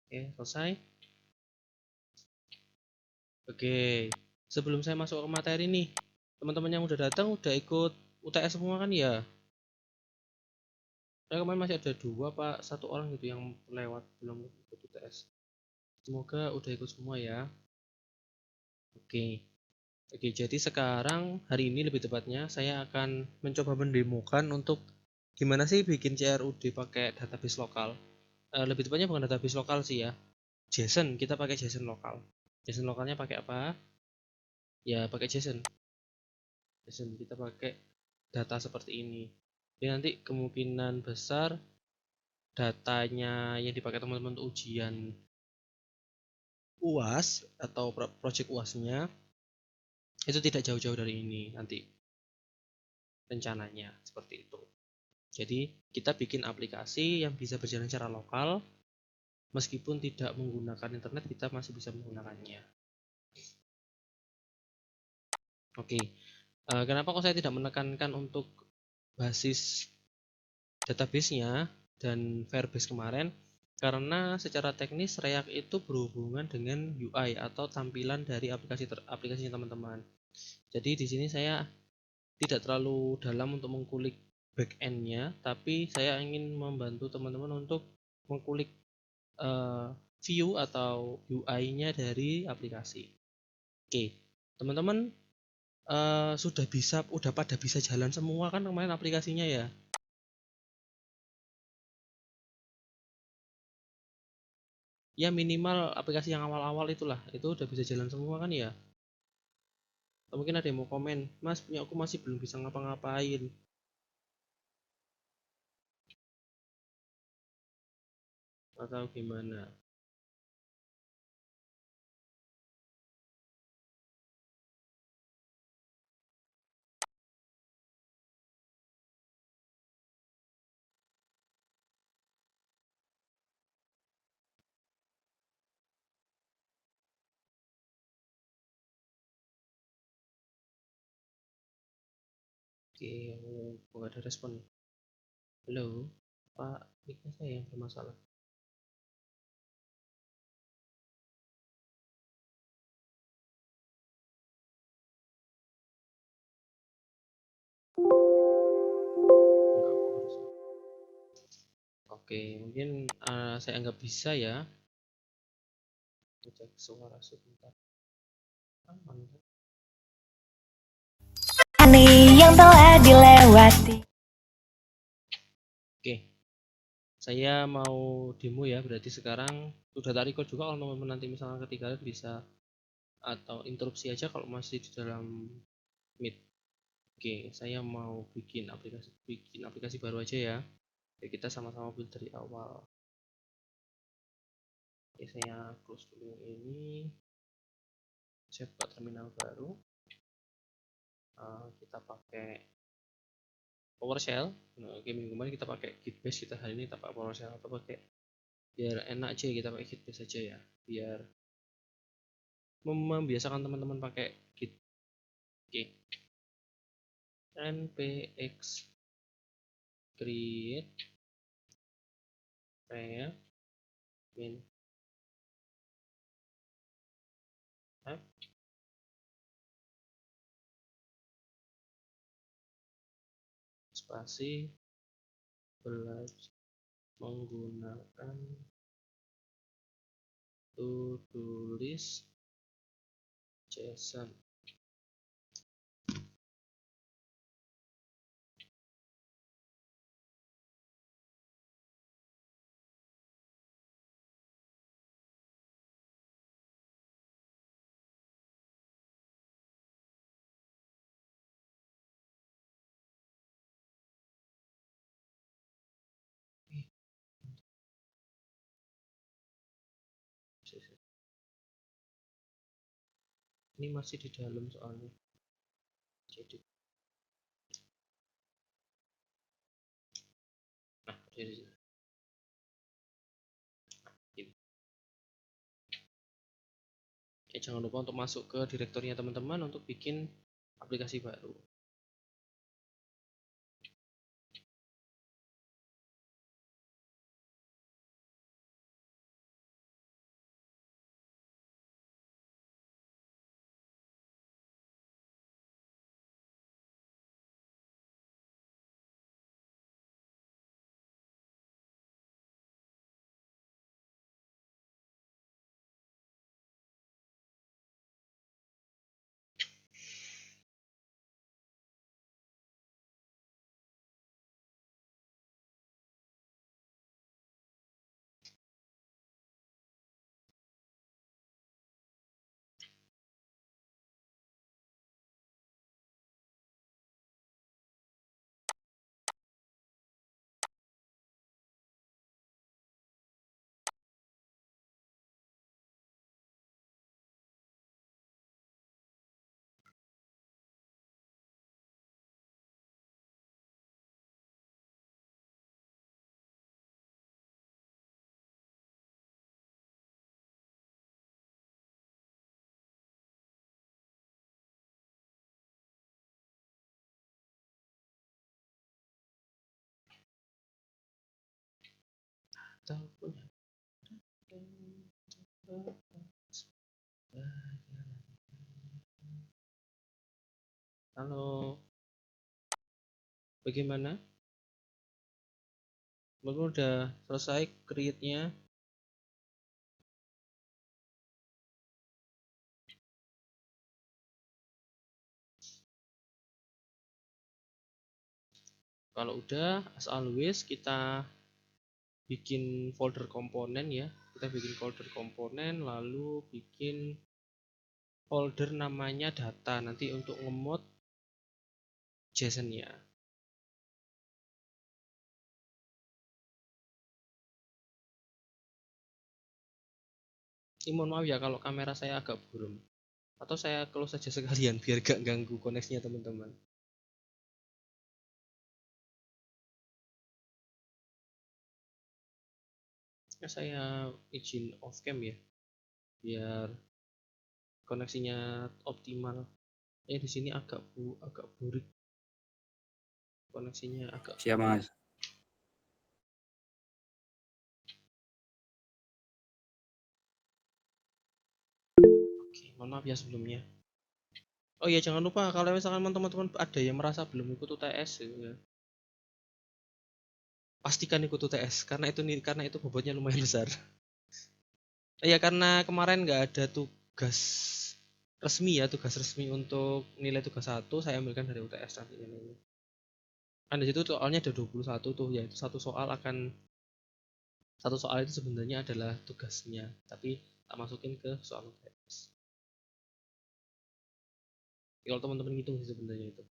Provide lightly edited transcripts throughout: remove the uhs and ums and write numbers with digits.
Oke, selesai. Oke, sebelum saya masuk ke materi nih, teman-teman yang udah datang udah ikut UTS semua kan ya? Saya kemarin masih ada 2 pak 1 orang gitu yang lewat belum ikut UTS. Semoga udah ikut semua ya. Oke. Oke, jadi sekarang hari ini lebih tepatnya saya akan mencoba mendemokan untuk gimana sih bikin CRUD pakai database lokal. Lebih tepatnya bukan database lokal sih ya. JSON, kita pakai JSON lokal. JSON lokalnya pakai apa? Ya pakai JSON. JSON kita pakai data seperti ini. Jadi nanti kemungkinan besar datanya yang dipakai teman-teman untuk ujian UAS atau project UASnya itu tidak jauh-jauh dari ini nanti rencananya seperti itu. Jadi kita bikin aplikasi yang bisa berjalan secara lokal meskipun tidak menggunakan internet kita masih bisa menggunakannya. Oke, kenapa kok saya tidak menekankan untuk basis database-nya dan Firebase kemarin? Karena secara teknis React itu berhubungan dengan UI atau tampilan dari aplikasinya teman-teman. Jadi di sini saya tidak terlalu dalam untuk mengkulik back-end-nya, tapi saya ingin membantu teman-teman untuk mengkulik view atau UI-nya dari aplikasi. Oke, teman-teman udah pada bisa jalan semua kan kemarin aplikasinya ya? Ya minimal aplikasi yang awal-awal itulah, itu udah bisa jalan semua kan ya? Atau mungkin ada yang mau komen, Mas punya aku masih belum bisa ngapa-ngapain. Atau gimana? Oke, nggak ada respon. Halo, Pak, mic saya yang bermasalah. Enggak kok harusnya. Oke, mungkin saya anggap bisa ya. Cek suara sebentar. Aman kan? Yang telah dilewati. Oke, saya mau demo ya. Berarti sekarang sudah tak record juga kalau teman-teman nanti misalnya ketinggalan bisa atau interupsi aja kalau masih di dalam Meet. Oke, saya mau bikin aplikasi baru aja ya. Oke, kita sama-sama build dari awal. Oke, saya close dulu ini. Saya buka terminal baru. Kita pakai PowerShell. Nah, oke, minggu kemarin kita pakai Gitbase, kita hari ini kita pakai PowerShell atau pakai biar enak aja kita pakai Gitbase aja ya. Biar membiasakan teman-teman pakai Git. Oke. npx create react min app spasi belajar menggunakan to-do list JSON. Ini masih di dalam soalnya. Jadi, nah dari sini. Ya, jangan lupa untuk masuk ke direktorinya teman-teman untuk bikin aplikasi baru. Atau punya. Halo, bagaimana? Baru udah selesai create-nya? Kalau udah, as always kita bikin folder komponen ya. Kita bikin folder komponen, lalu bikin folder namanya data nanti untuk ngemod JSON-nya. Ini mohon maaf ya kalau kamera saya agak buram. Atau saya close saja sekalian biar gak ganggu koneksinya teman-teman. Ya, saya izin off cam ya, biar koneksinya optimal. Di sini agak burik koneksinya agak. Siap Mas. Oke, mohon maaf ya sebelumnya. Oh iya, jangan lupa kalau misalkan teman-teman ada yang merasa belum ikut UTS ya, pastikan ikut UTS karena itu bobotnya lumayan besar. Ya karena kemarin nggak ada tugas resmi untuk nilai tugas 1 saya ambilkan dari UTS nantinya ini. Kan di situ soalnya ada 21 tuh, yaitu satu soal itu sebenarnya adalah tugasnya, tapi tak masukin ke soal UTS. Kalau teman-teman hitung sih sebenarnya itu.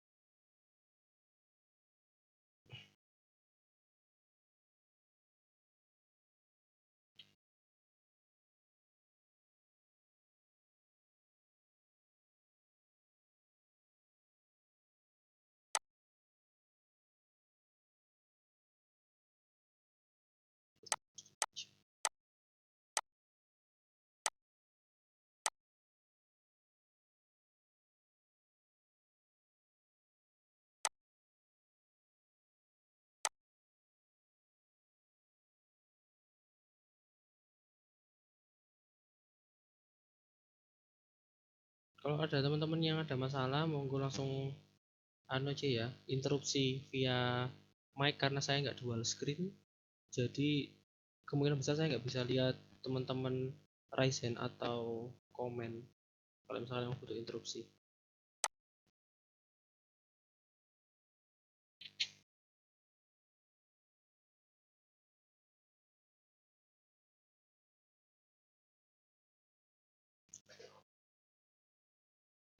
Kalau ada teman-teman yang ada masalah, monggo langsung aja ya, interupsi via mic karena saya nggak dual screen, jadi kemungkinan besar saya nggak bisa lihat teman-teman raise hand atau komen kalau misalnya yang butuh interupsi.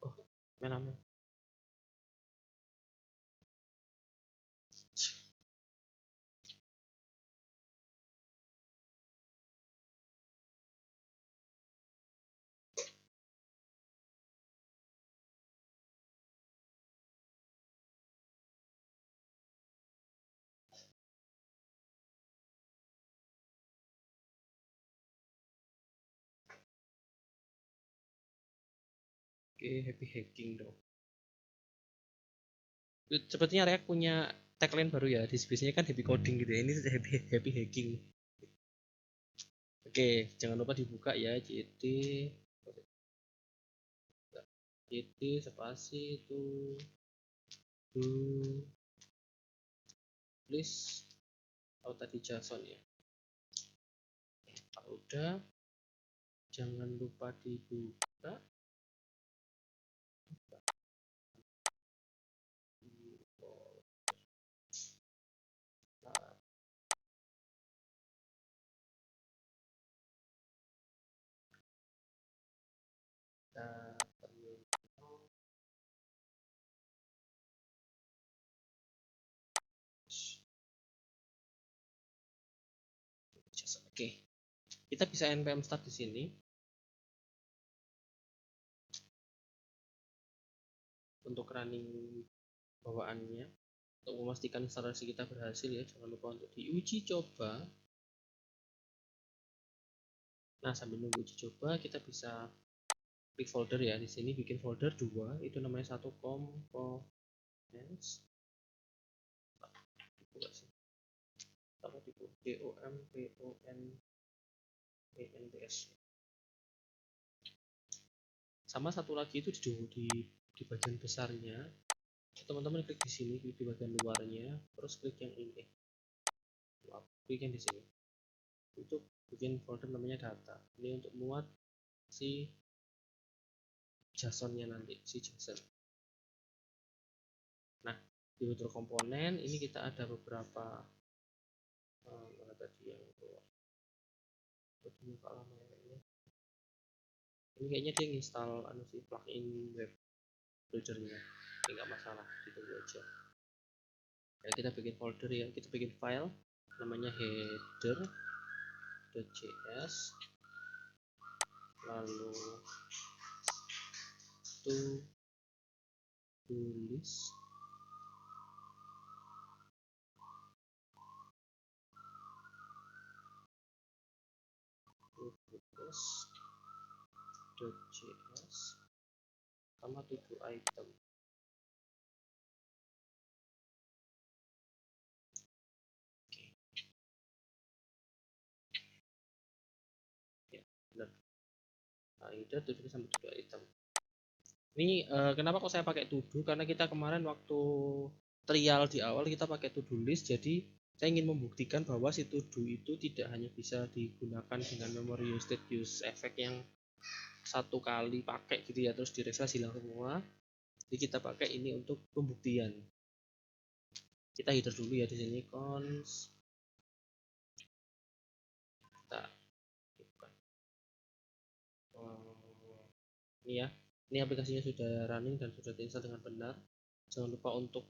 Oh, mana? Oke, happy hacking dong. Sepertinya React punya tagline baru ya, di biasanya kan happy coding gitu ya, ini happy hacking. Oke, jangan lupa dibuka ya, JT spasi itu please tadi JSON ya. Kalau udah, jangan lupa dibuka. Oke, kita bisa npm start di sini untuk running bawaannya, untuk memastikan instalasi kita berhasil ya. Jangan lupa untuk diuji coba. Nah, sambil nunggu uji coba kita bisa klik folder ya, di sini bikin folder 2, itu namanya satu components. apa tipe DOMPONENTS. Sama satu lagi itu di bagian besarnya, teman-teman klik di sini, klik di bagian luarnya, terus klik yang ini, klik yang di sini, untuk bikin folder namanya data. Ini untuk muat si JSON-nya nanti, si JSON. Nah, di withdraw komponen ini kita ada beberapa mana tadi yang keluar. Ini kayaknya dia install sih plugin web buildernya. Ini nggak masalah, ditunggu aja. Ya, kita bikin folder ya, kita bikin file namanya header.js, lalu tulis .js sama item. Ya, benar. Header tulis sama item. Ini kenapa kok saya pakai to-do? Karena kita kemarin waktu trial di awal kita pakai to-do list, jadi saya ingin membuktikan bahwa si to-do itu tidak hanya bisa digunakan dengan memory use effect yang satu kali pakai gitu ya, terus di refresh hilang semua. Jadi kita pakai ini untuk pembuktian. Kita header dulu ya di sini, cons kita ini ya, ini aplikasinya sudah running dan sudah diinstal dengan benar. Jangan lupa untuk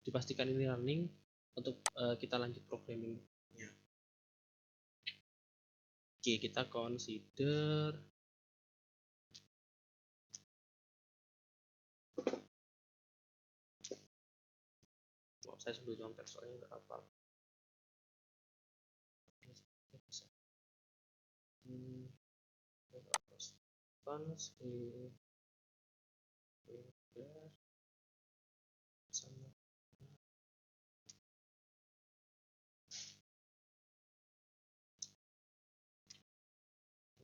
dipastikan ini running untuk kita lanjut programmingnya. Oke, kita consider saya sebut contoh soalnya nggak hafal. Cons sama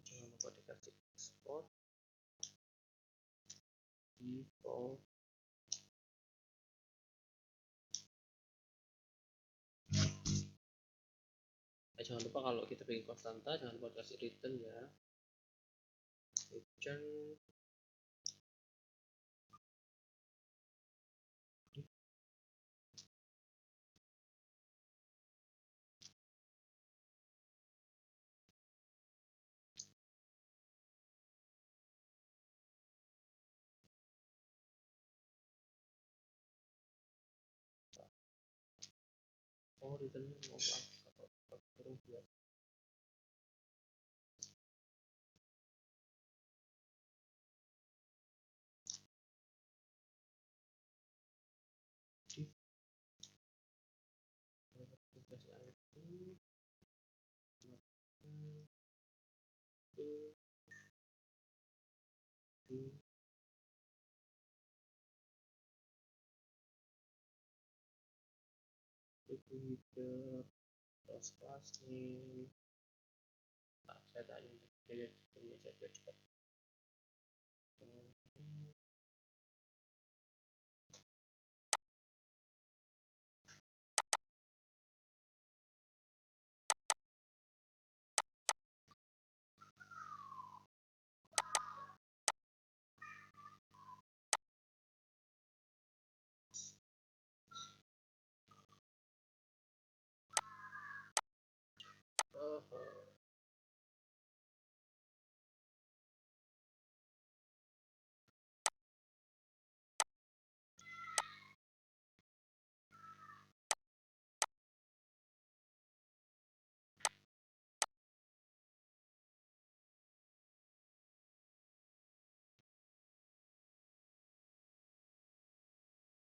jangan lupa dikasih export default. Jangan lupa kalau kita bikin konstanta, jangan lupa kasih return ya, return return mau atau buat kelas name. Nah, saya tanya jadi saya cepat.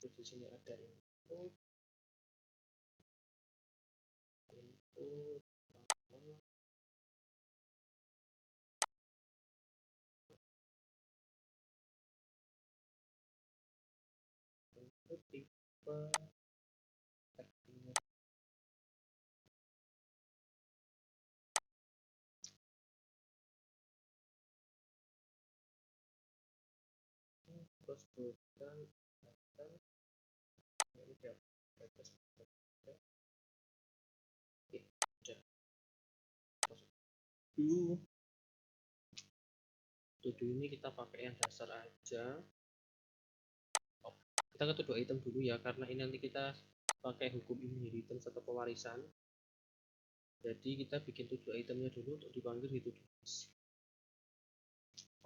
Terus di sini ada input tipe terus bukan item ini dia address. Oke, udah dulu tujuh ini kita pakai yang dasar aja. Kita ke to item dulu ya, karena ini nanti kita pakai hukum inheritance atau pewarisan. Jadi kita bikin 7 itemnya dulu untuk dipanggil di to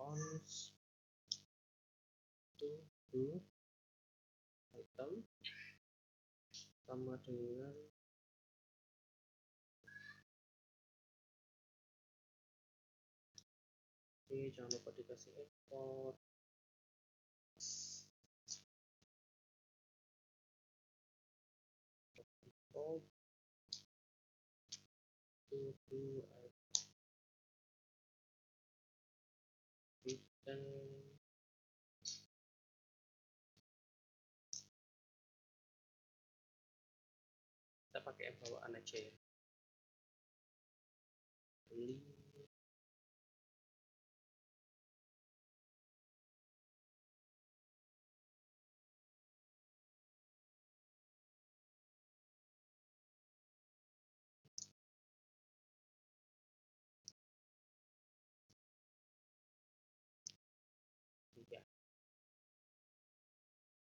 ons to item sama dengan ini, jangan lupa dikasih ekspor to item kita pakai yang bawaan aja ya, beli ya.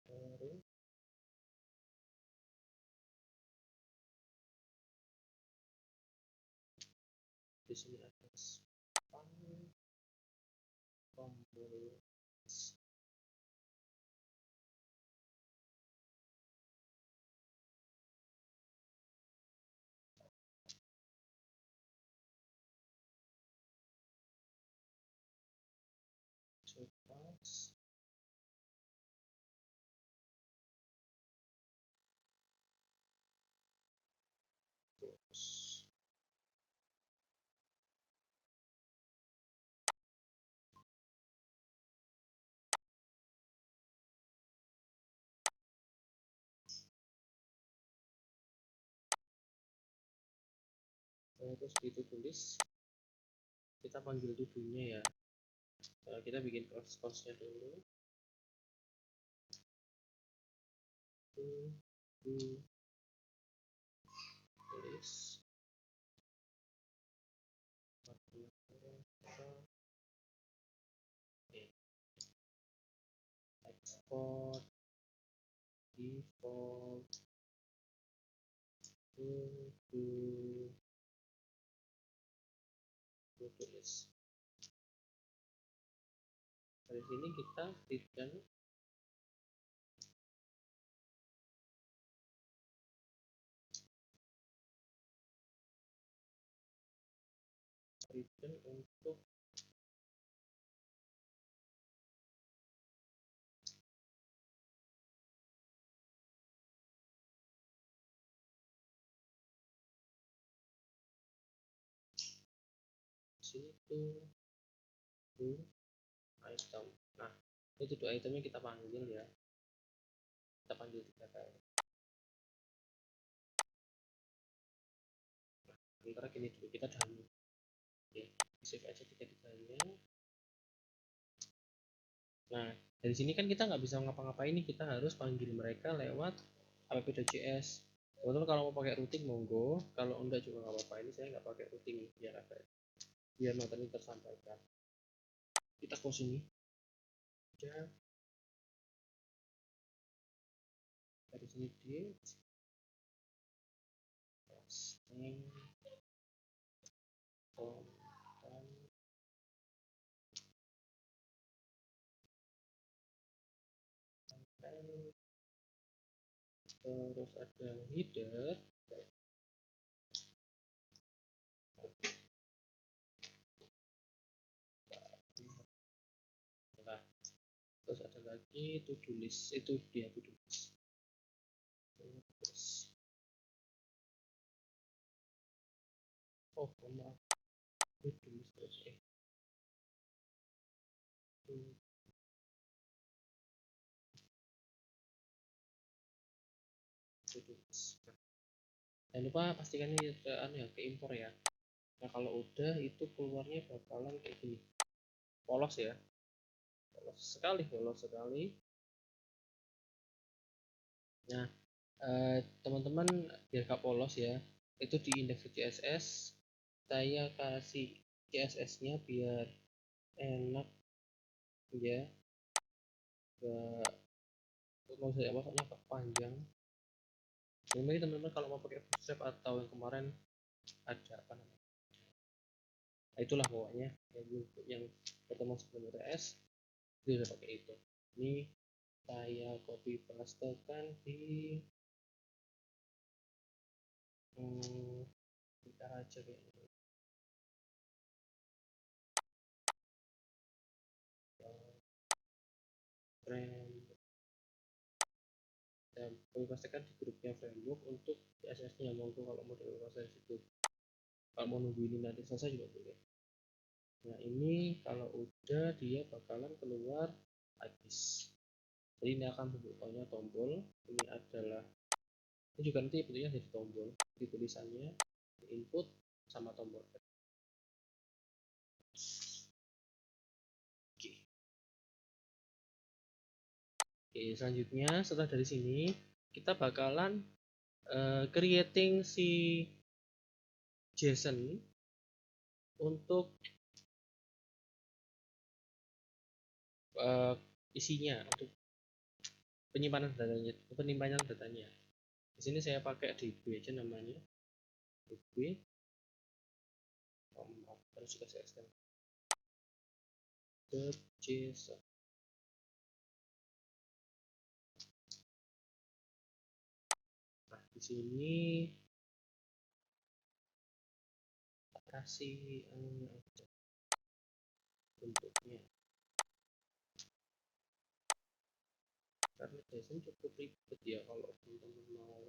Baru di sini ada span tombol surplus terus itu tulis kita panggil tujuhnya ya. Kita bikin costnya dulu tulis export default to tulis. Dari sini kita return untuk sini to item. Nah, itu dua itemnya kita panggil ya, kita panggil 3 kali. Nah, sementara gini dulu kita dummy. Oke, save aja 3-3-nya. Nah, dari sini kan kita nggak bisa ngapa-ngapain nih, kita harus panggil mereka lewat app.js. Teman-teman kalau mau pakai routing monggo, kalau enggak juga nggak apa-apa. Ini saya nggak pakai routing biar materi tersampaikan. Kita close ini aja. Dari sini di posting terus ada header. Nah, terus ada lagi to-do list, itu dia to-do list. Terus maaf, to-do list terus to-do list. Jangan lupa pastikan ini ke impor ya. Nah, kalau udah itu keluarnya bakalan kayak gini, polos ya, polos sekali. Nah, teman-teman biar gak polos ya, itu di indeks CSS saya kasih CSS nya biar enak ya, gak pokoknya gak panjang. Jadi teman-teman kalau mau pakai Bootstrap atau yang kemarin ada apa namanya, nah, itulah pokoknya yang ketemu sebelum UTS itu udah pakai itu. Ini saya copy pastekan di kita aja kayak gitu. Dan copy pastekan di grupnya framework untuk CSS nya, monggo kalau mau dilepas dari situ, kalau mau nunggu ini nanti selesai juga boleh. Nah ini kalau udah dia bakalan keluar habis. Jadi ini akan bentuknya tombol, ini adalah, ini juga nanti bentuknya jadi tombol, di tulisannya input sama tombol. Oke, selanjutnya setelah dari sini kita bakalan creating si JSON untuk isinya, untuk penyimpanan datanya. Di sini saya pakai DB aja namanya, DB harus dikasih extend .json. Nah di sini kasih bentuknya, karena JSON cukup ribet ya kalau teman-teman mau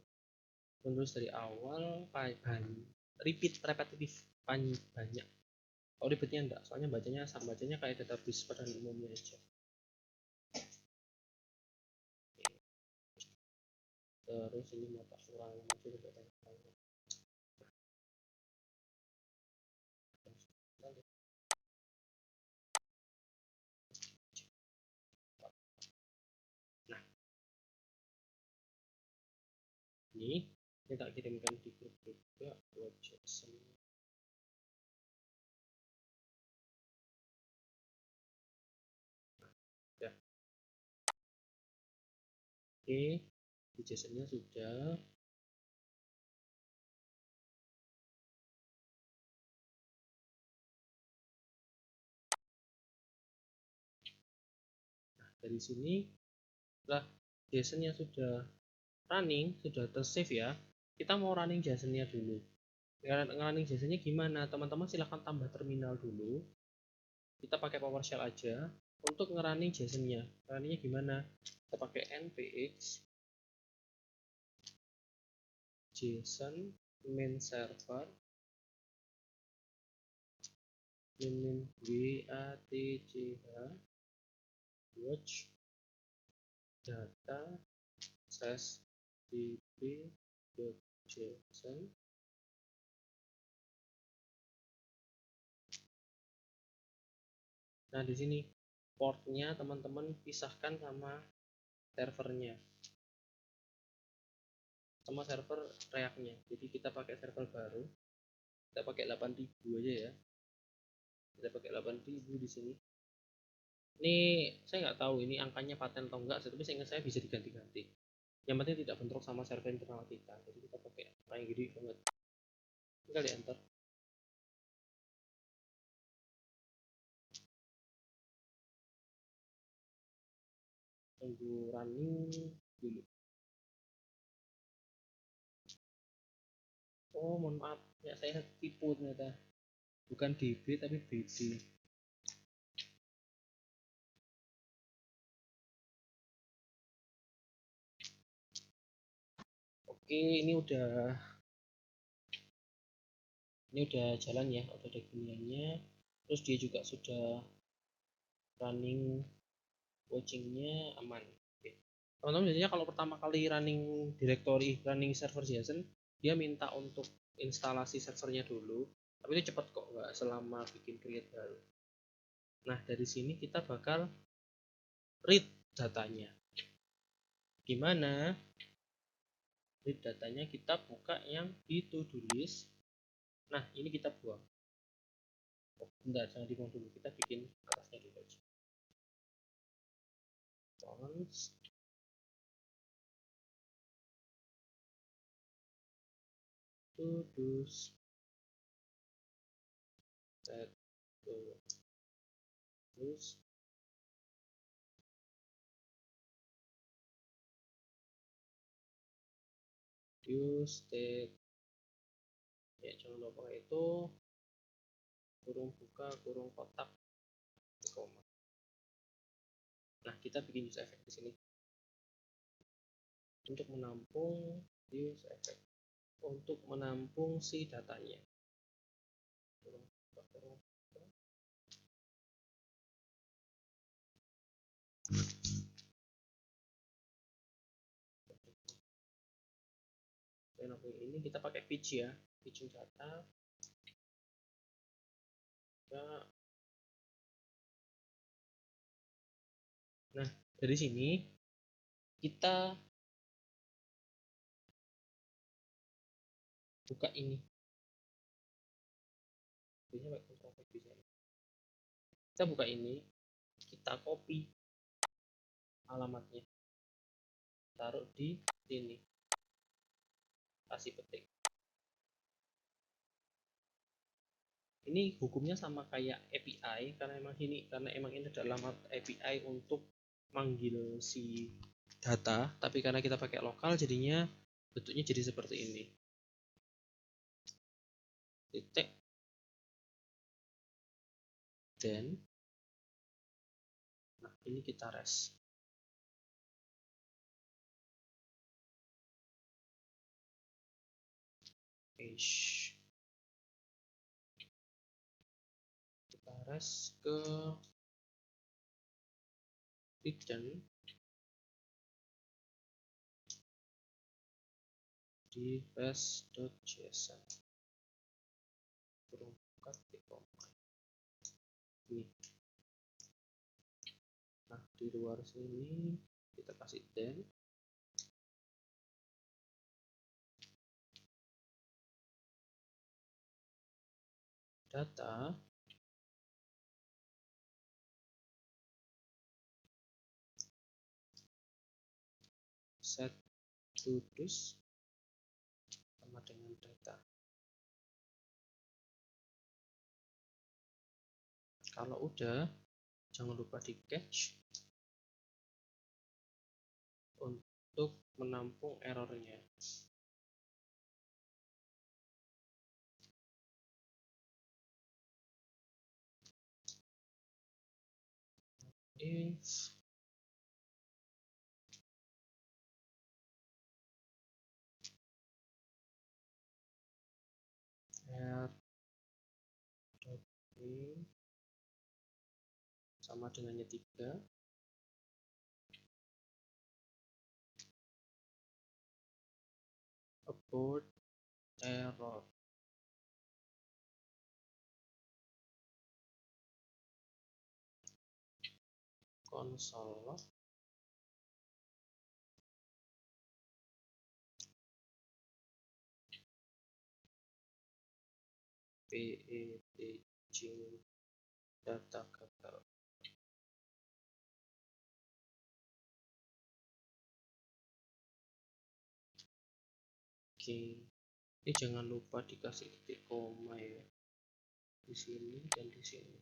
menulis dari awal, repetitif banyak. Kalau ribetnya enggak, soalnya bacanya kayak database pada umumnya aja. Terus ini mau tak kurang masih nah ini kita kirimkan di grup juga buat JSON. Ya. Oke, di JSON nya sudah. Nah dari sini setelah JSON nya sudah running, sudah tersave ya, kita mau running JSON nya dulu. Running JSON nya gimana teman-teman, silahkan tambah terminal dulu, kita pakai PowerShell aja untuk ngerunning JSON nya. Runningnya gimana, kita pakai npx JSON main server min watch data db.json. Nah di sini portnya teman-teman pisahkan sama servernya, sama server React-nya. Jadi kita pakai server baru, kita pakai 8000 aja ya, kita pakai 8000 di sini. Ini saya nggak tahu ini angkanya paten atau enggak, tapi seingat saya bisa diganti-ganti. Yang penting tidak bentrok sama server internal kita. Jadi kita pakai yang gede banget. Tinggal di enter. Tunggu running dulu. Oh mohon maaf ya, saya tipu ternyata, bukan DB tapi BD. Oke, ini udah jalan ya, udah ada giniannya. Terus dia juga sudah running, watchingnya aman. Oke. Teman-teman biasanya kalau pertama kali running directory, running server JSON, dia minta untuk instalasi servernya dulu, tapi itu cepat kok, nggak selama bikin create baru. Nah dari sini kita bakal read datanya. Gimana Jadi datanya kita buka yang di to do list. Nah, ini kita buang. Oh, bentar, jangan dibuang dulu. Kita bikin atasnya dulu aja. Fonts. To do's. Set to do's. Use state. Ya, jangan lupa itu kurung buka, kurung kotak, koma. Nah, kita bikin use effect di sini untuk menampung use effect, untuk menampung si datanya. Kurung buka, kurung buka. Dan ini kita pakai pitch ya, pitching data. Nah, dari sini kita buka ini. Kita buka ini, kita copy alamatnya, taruh di sini, kasih petik. Ini hukumnya sama kayak API karena emang ini adalah API untuk manggil si data, tapi karena kita pakai lokal jadinya bentuknya jadi seperti ini. Titik dan nah ini kita res. Kita res ke return di res.json. Ini. Nah, di luar sini kita kasih then data set to do's sama dengan data. Kalau udah, jangan lupa di catch untuk menampung errornya. If r.name sama dengannya 3, abort error. Console log packaging data gagal. Oke, ini jangan lupa dikasih titik koma ya, di sini dan di sini.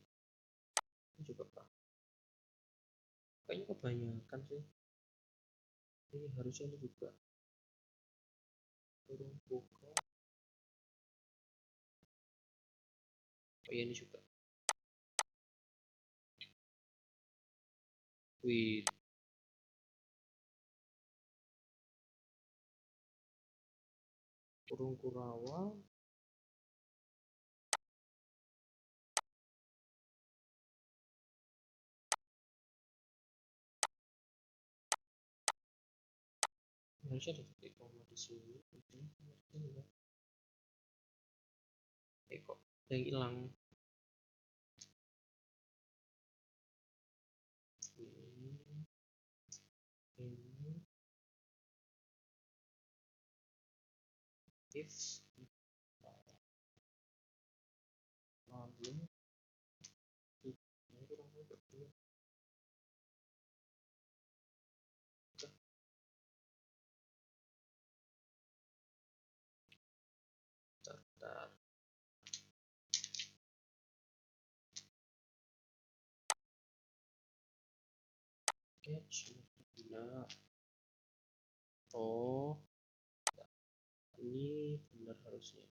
Ini juga pak, kayaknya kebanyakan sih. Ini harusnya ini juga kurung buka. Oh ya, ini juga. Wih, kurung Kurawa. Harusnya ada titik koma di sini. Kok ada yang hilang. Ini if lalu bentar. Benar. Oh, ini benar harusnya.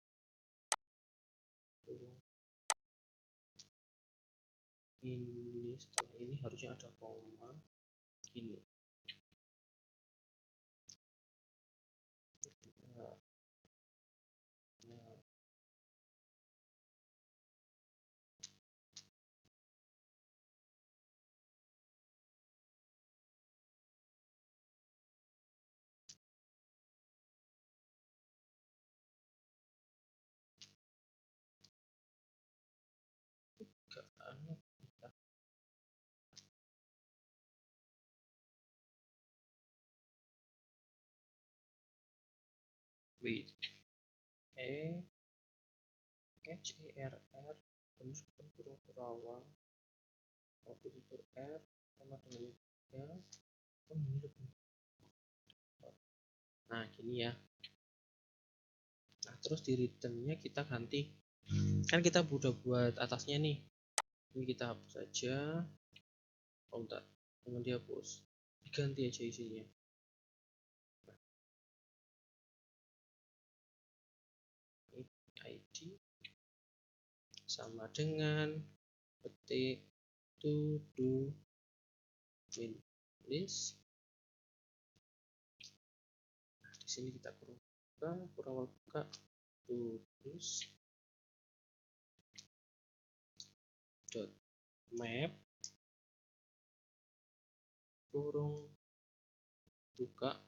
Ini setelah ini harusnya ada koma gini. Nah, wait, HERR terus kurung Kerawang waktu itu R sama dengan ya mirip. Nah gini ya. Nah terus di returnnya kita ganti, kan kita udah buat atasnya nih, ini kita hapus saja. Oh enggak, jangan dihapus, diganti aja isinya. Nah, ID sama dengan petik to do win list. Nah, di sini kita kurang buka to list dot map kurung buka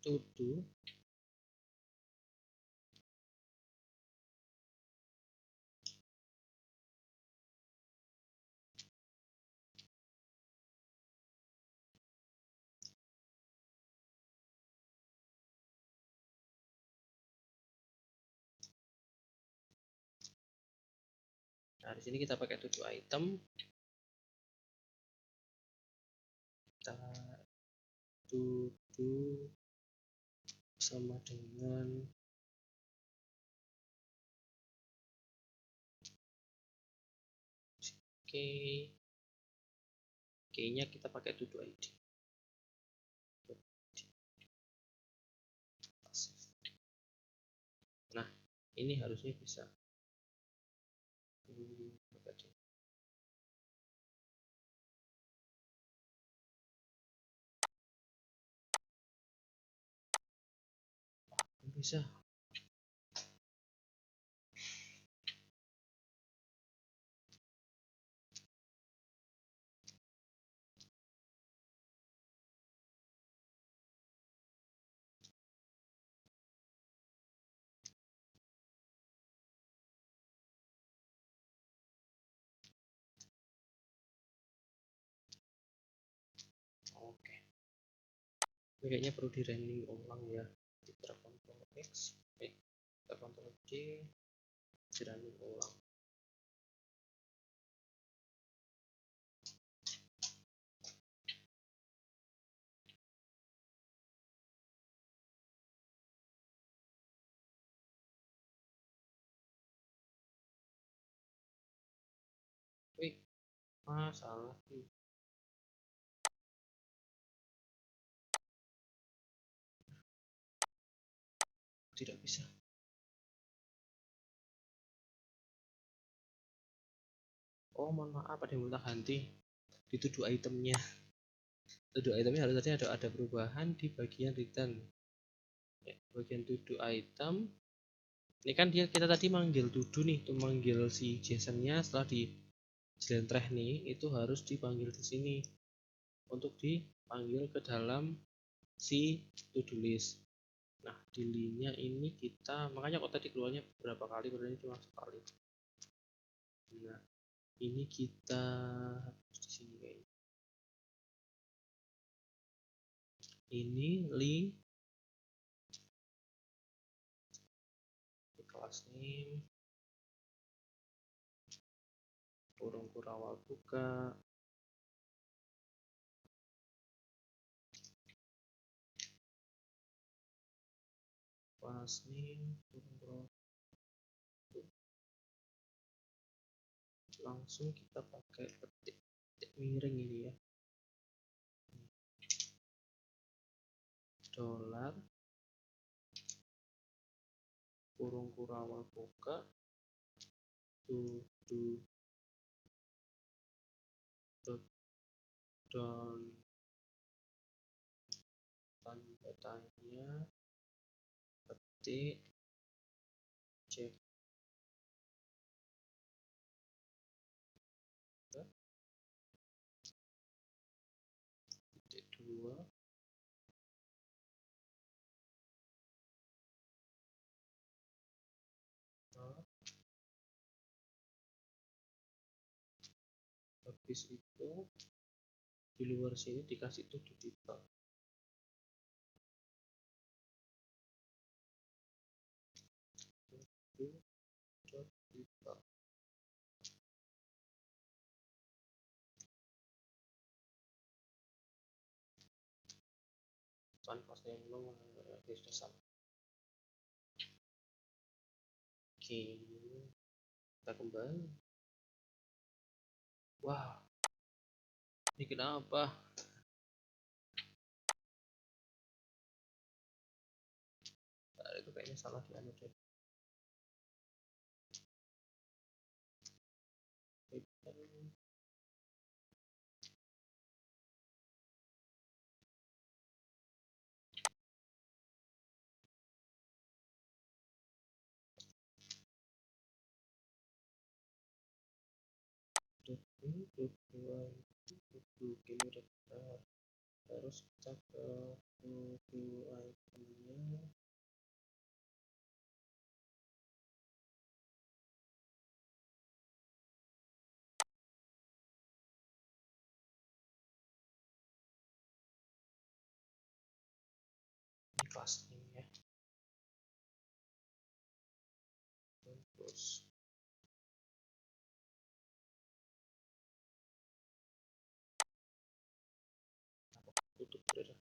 to do Nah, di sini kita pakai to do item. Kita to do sama dengan key-nya kita pakai to do ID. Nah, ini harusnya bisa. Bisa. Oke. Ini kayaknya perlu di running ulang ya. Kita Ctrl X, kita Ctrl C, di running ulang. Wih, masalah sih. Tidak bisa. Oh, mohon maaf, ada yang minta ganti di to do itemnya. To do itemnya harusnya ada perubahan di bagian return. Ya, bagian to do item. Ini kan kita tadi manggil to do nih, tuh manggil si JSON-nya setelah di Jelentreh nih itu harus dipanggil di sini untuk dipanggil ke dalam si to-do list. Nah di linknya ini kita makanya kok tadi keluarnya berapa kali, padahal cuma sekali. Nah ini kita hapus di sini kayaknya. Ini Kelas name, kurung kurawal buka, kelas name, kurung kurawal, langsung kita pakai petik miring ini ya, dolar kurung kurawal buka to down tanda tanya petik cek titik 2 habis itu di luar sini dikasih 7 titik. Kanvasnya yang belum sudah sama. Oke, kita kembali. Wah, ini kenapa? Nah, itu kayaknya salah di anu deh. Ini udah harus kita ke itemnya. Ini kelas ini ya, terus tutup dulu.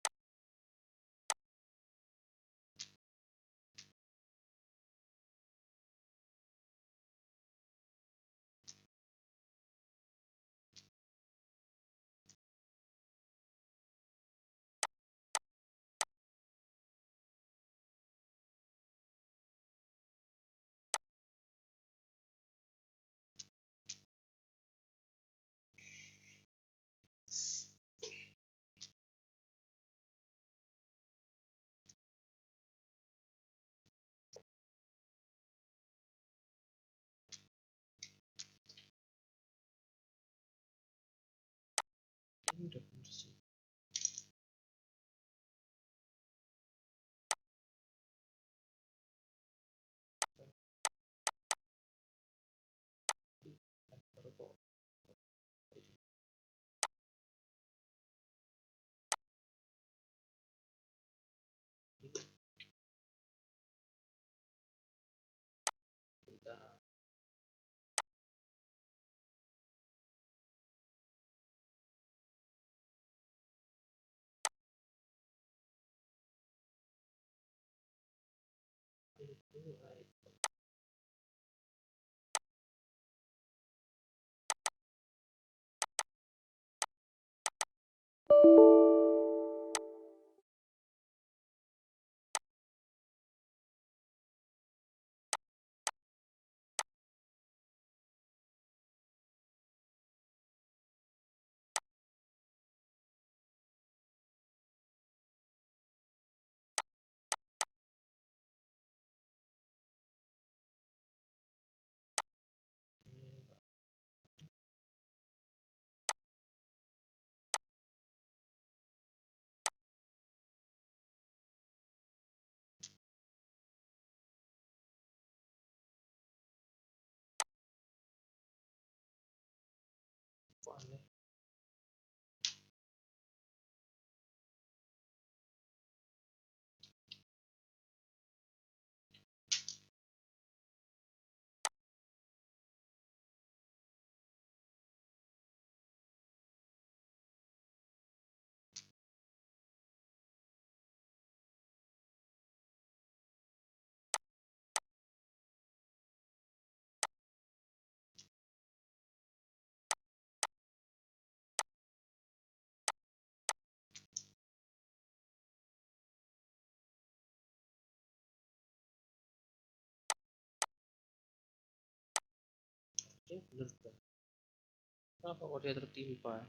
Ini udah bersih. Baru kok ini kita aneh. Dia bener kan? Kenapa kok dia tertimpa?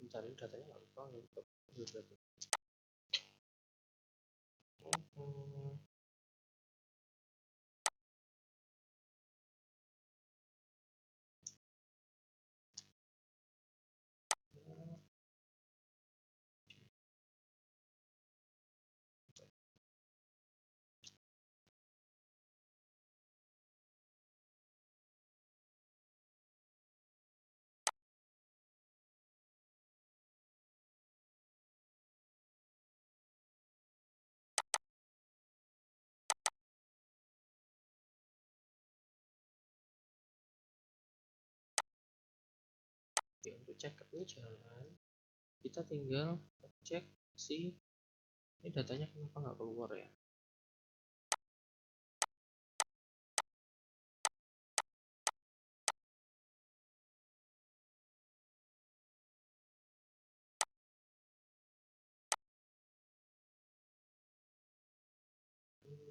Bentar, ini datanya nggak lupa, berarti. Oke, untuk checkupnya jalan, kita tinggal cek si ini datanya kenapa nggak keluar ya. Ini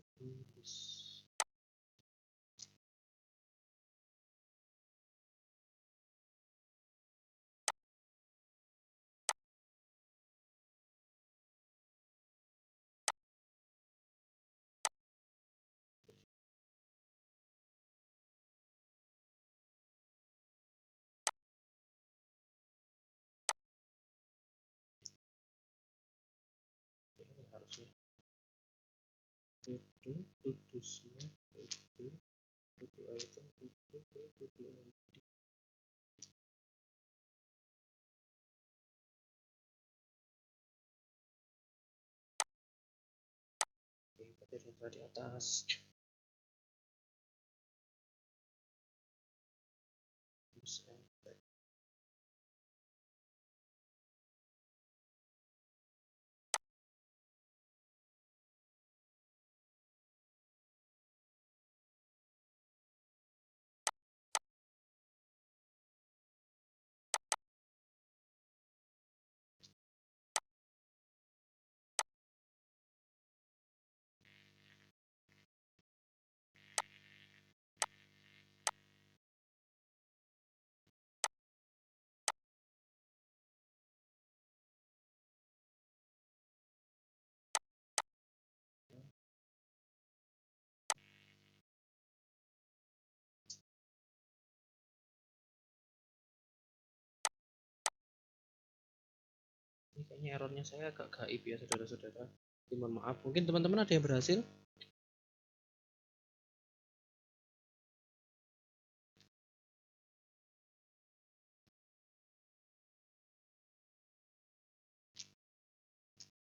harusnya itu putusnya itu item itu oke, kita di atas. Terus ini kayaknya errornya saya agak gaib ya saudara-saudara. Mohon maaf, mungkin teman-teman ada yang berhasil.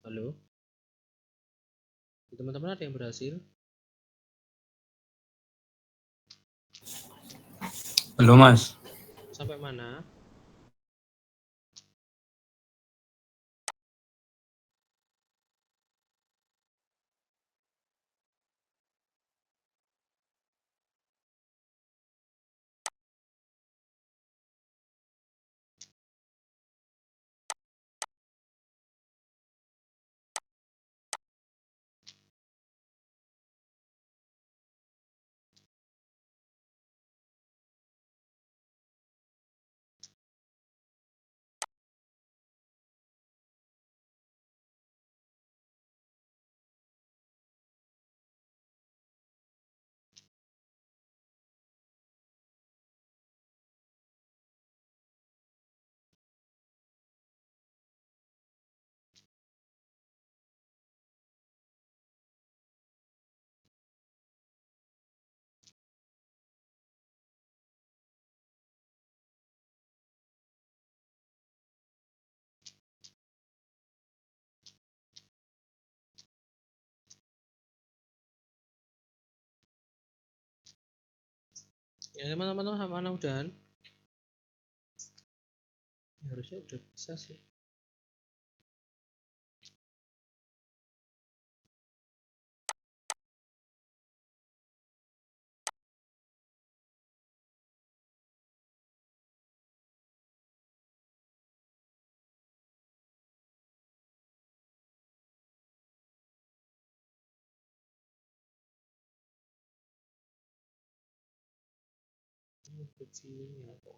Halo, teman-teman ada yang berhasil? Belum, Mas. Sampai mana? Ya teman-teman mana udahan? Ya, harusnya udah bisa sih. Kecilnya kok.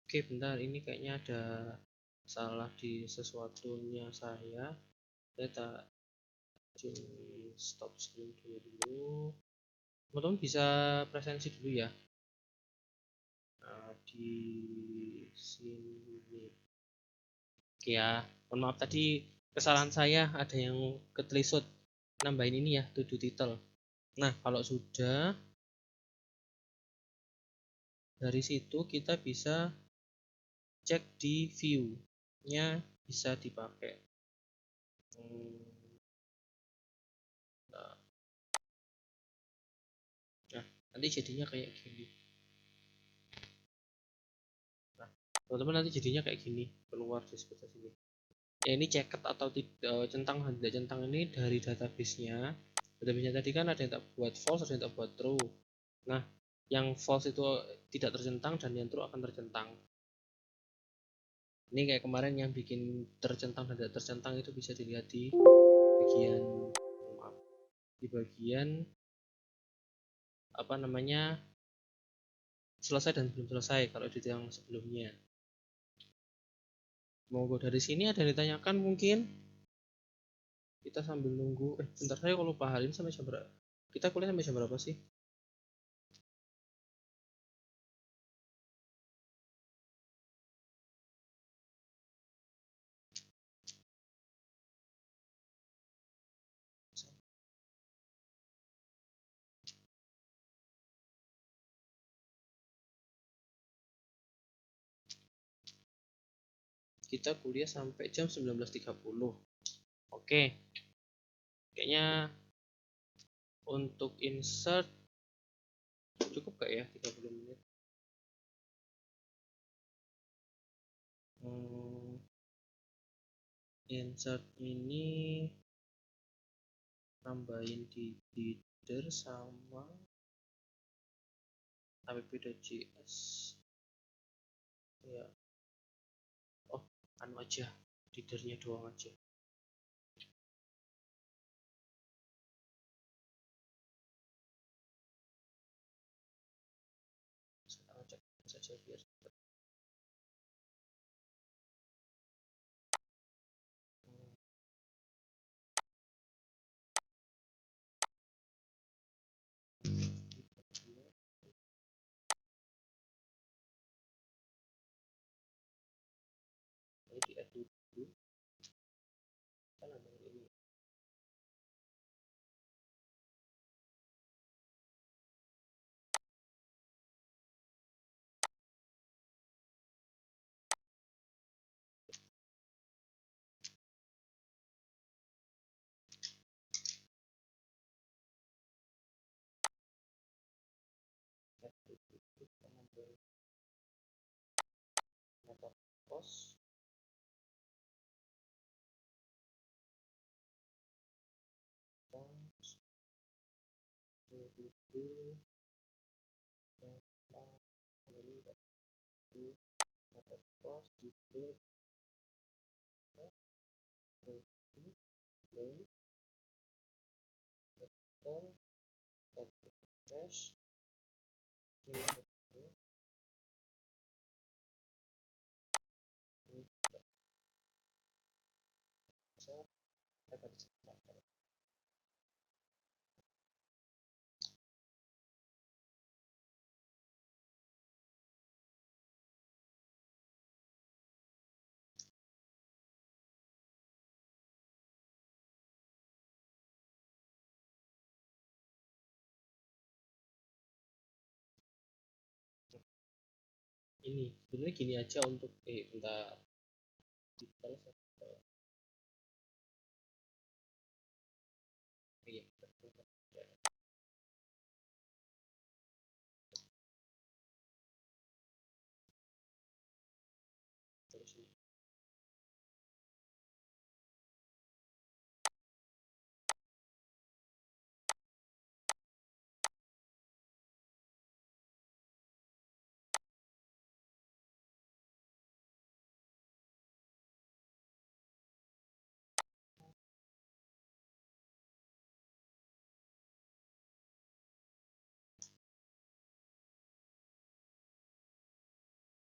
Oke, bentar, ini kayaknya ada salah di sesuatunya saya tak stop screen dulu. Teman-teman bisa presensi dulu ya. Nah, di sini. Oke ya, mohon maaf tadi kesalahan saya ada yang ketelisut nambahin ini ya, to do title. Nah, kalau sudah dari situ kita bisa cek di view-nya bisa dipakai. Nah, nanti jadinya kayak gini. Nah, teman-teman nanti jadinya kayak gini, keluar di sebelah sini. Ya ini ceket atau tidak centang tidak centang ini dari database-nya. Database-nya tadi kan ada yang tak buat false, ada yang tak buat true. Nah, yang false itu tidak tercentang dan yang true akan tercentang. Ini kayak kemarin yang bikin tercentang dan tidak tercentang itu bisa dilihat di bagian maaf, di bagian apa namanya selesai dan belum selesai kalau di yang sebelumnya. Monggo dari sini ada yang ditanyakan mungkin kita sambil nunggu. Bentar saya kalau lupa hari ini sampai jam berapa? Kita kuliah sampai jam berapa sih? Kita kuliah sampai jam 19.30. Oke. Kayaknya untuk insert cukup gak ya 30 menit? Insert ini nambahin di header sama app.js ya. Oh, anu aja, headernya doang aja. Saya cek saja biar ini di add dulu. Kita nambahin ini. Kita nambahin meta post dulu meta post judul play refresh Ini sebenarnya gini aja untuk bentar detail iya terus ini.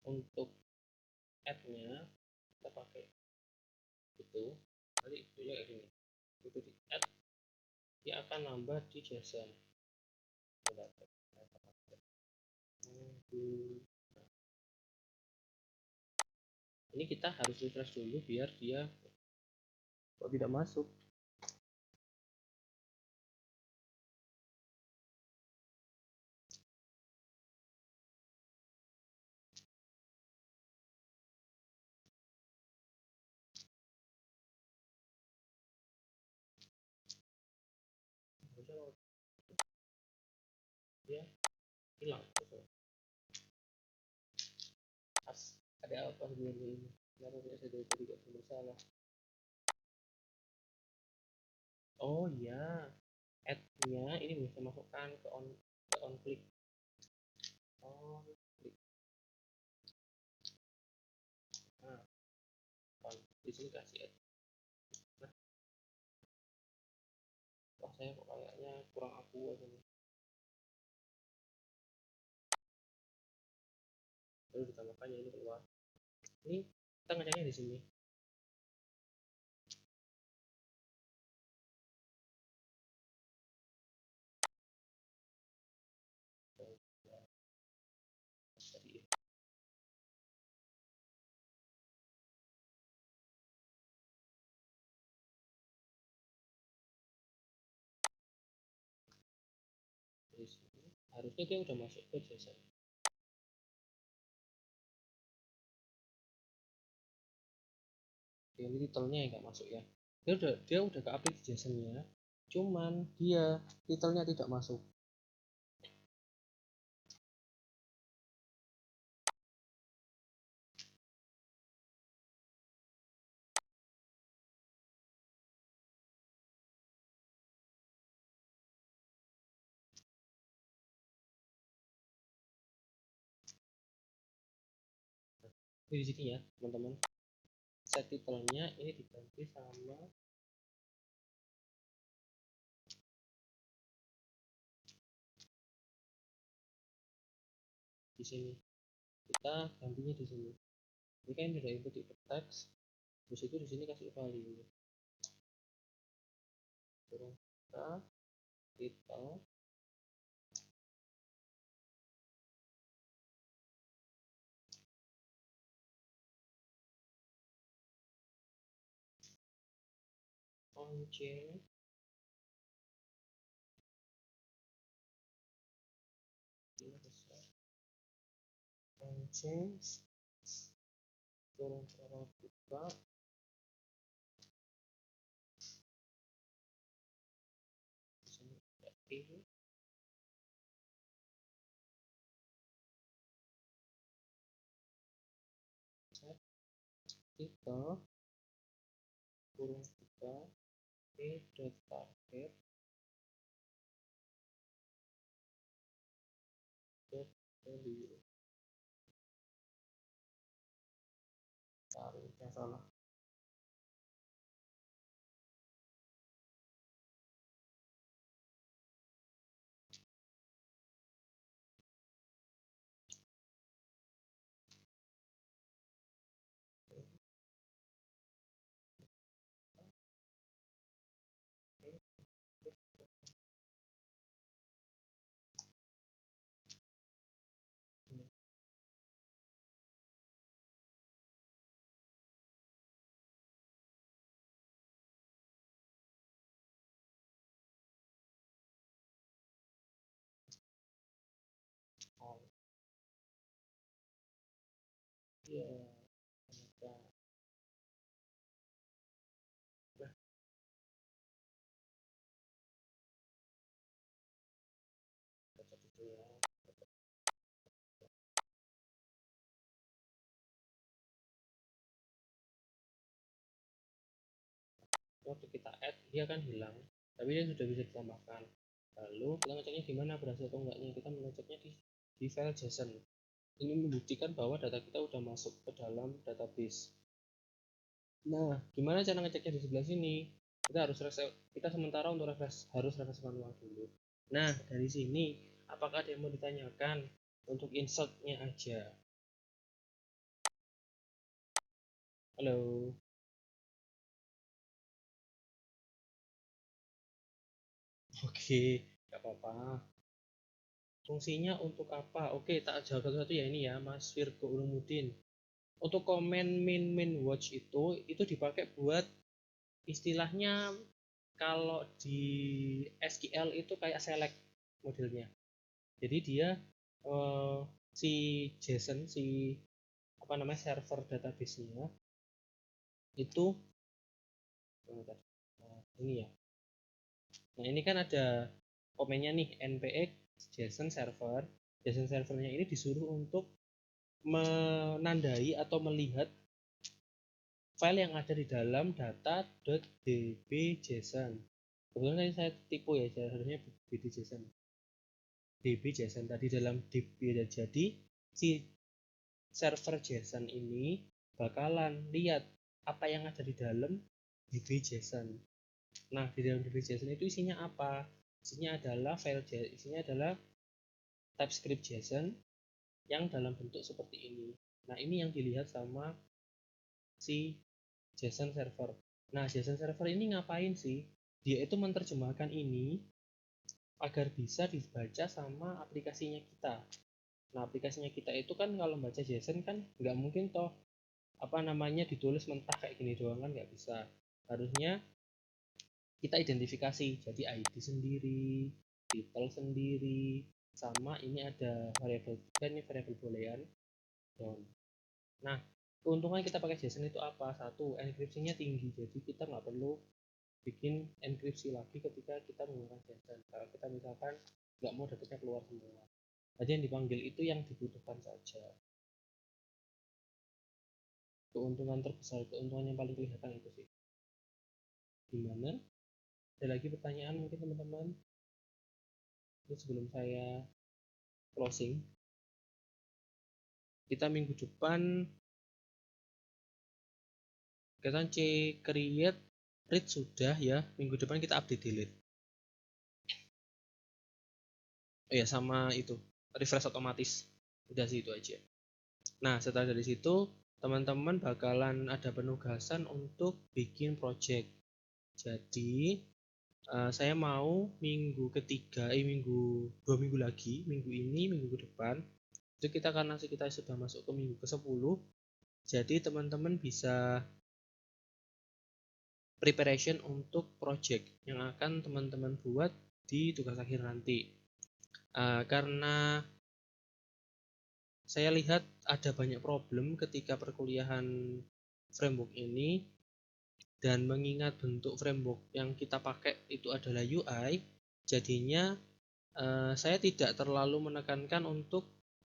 Untuk add-nya kita pakai itu nanti itu ya kayak gini, itu di add dia akan nambah di JSON. Ini kita harus refresh dulu biar dia kok tidak masuk. Dia hilang ada apa sebenarnya ini, kenapa saya dari tadi gak bermasalah. Oh iya, add-nya ini bisa masukkan ke on click. Oh klik. Nah di sini kasih add. Nah wah saya kok kayaknya kurang aku aja nih, baru ditambahkan ini keluar. Ini kita ngeceknya di sini. Di sini harusnya dia udah masuk ke JSON. Ini titelnya yang nggak masuk ya, dia udah ke update JSON-nya, cuman dia titelnya tidak masuk. Di sini ya teman-teman, set titelnya ini diganti sama di sini, kita gantinya di sini. Ini kan udah input di teks, terus itu di sini kasih value turun kita titel on change ini besar on change turun cara buka di sini ada ini set titel turun buka dot target dot value taruhnya salah. ya ternyata. Nah, baca dulu ya. Waktu kita add dia kan hilang, tapi dia sudah bisa ditambahkan. Lalu kita ngeceknya di mana berhasil atau enggaknya, kita mengeceknya di file JSON. Ini membuktikan bahwa data kita udah masuk ke dalam database. Nah, gimana cara ngeceknya di sebelah sini? Kita sementara untuk harus refresh manual dulu. Nah, dari sini apakah ada yang mau ditanyakan untuk insertnya aja? Halo. Oke, nggak apa-apa. Fungsinya untuk apa? Oke, tak jawab satu-satu ya ini ya, Mas Virgo Ulumuddin. Untuk komen min watch itu dipakai buat istilahnya kalau di SQL itu kayak select modelnya. Jadi dia si JSON server database-nya itu ini ya. Nah, ini kan ada komennya nih npx JSON server. JSON servernya ini disuruh untuk menandai atau melihat file yang ada di dalam data.db.json. Kebetulan tadi saya tipu ya, harusnya bd.json. db.json tadi dalam db ya. Jadi si server JSON ini bakalan lihat apa yang ada di dalam db.json. Nah, di dalam db.json itu isinya apa? Isinya adalah TypeScript JSON yang dalam bentuk seperti ini. Nah, ini yang dilihat sama si JSON server. Nah, JSON server ini ngapain sih? Dia itu menerjemahkan ini agar bisa dibaca sama aplikasinya kita. Nah, aplikasinya kita itu kan kalau baca JSON kan nggak mungkin toh ditulis mentah kayak gini doang, kan nggak bisa. Harusnya kita identifikasi, jadi ID sendiri, title sendiri, sama ini ada variabel, dan ini variabel boolean. Nah, keuntungan kita pakai JSON itu apa? Satu, enkripsinya tinggi, jadi kita nggak perlu bikin enkripsi lagi ketika kita menggunakan JSON. Kalau kita misalkan nggak mau datanya keluar semua, jadi yang dipanggil itu yang dibutuhkan saja. Keuntungan terbesar, keuntungan yang paling kelihatan itu sih. Gimana? Ada lagi pertanyaan mungkin teman-teman? Ini sebelum saya closing, kita minggu depan kita create read sudah ya, minggu depan kita update delete. Oh ya, sama itu refresh otomatis, udah sih itu aja. Nah, setelah dari situ teman-teman bakalan ada penugasan untuk bikin project. Jadi saya mau minggu ketiga, dua minggu lagi, minggu ini, minggu depan itu karena kita sudah masuk ke minggu ke-10, jadi teman-teman bisa preparation untuk project yang akan teman-teman buat di tugas akhir nanti. Karena saya lihat ada banyak problem ketika perkuliahan framework ini, dan mengingat bentuk framework yang kita pakai itu adalah UI, jadinya saya tidak terlalu menekankan untuk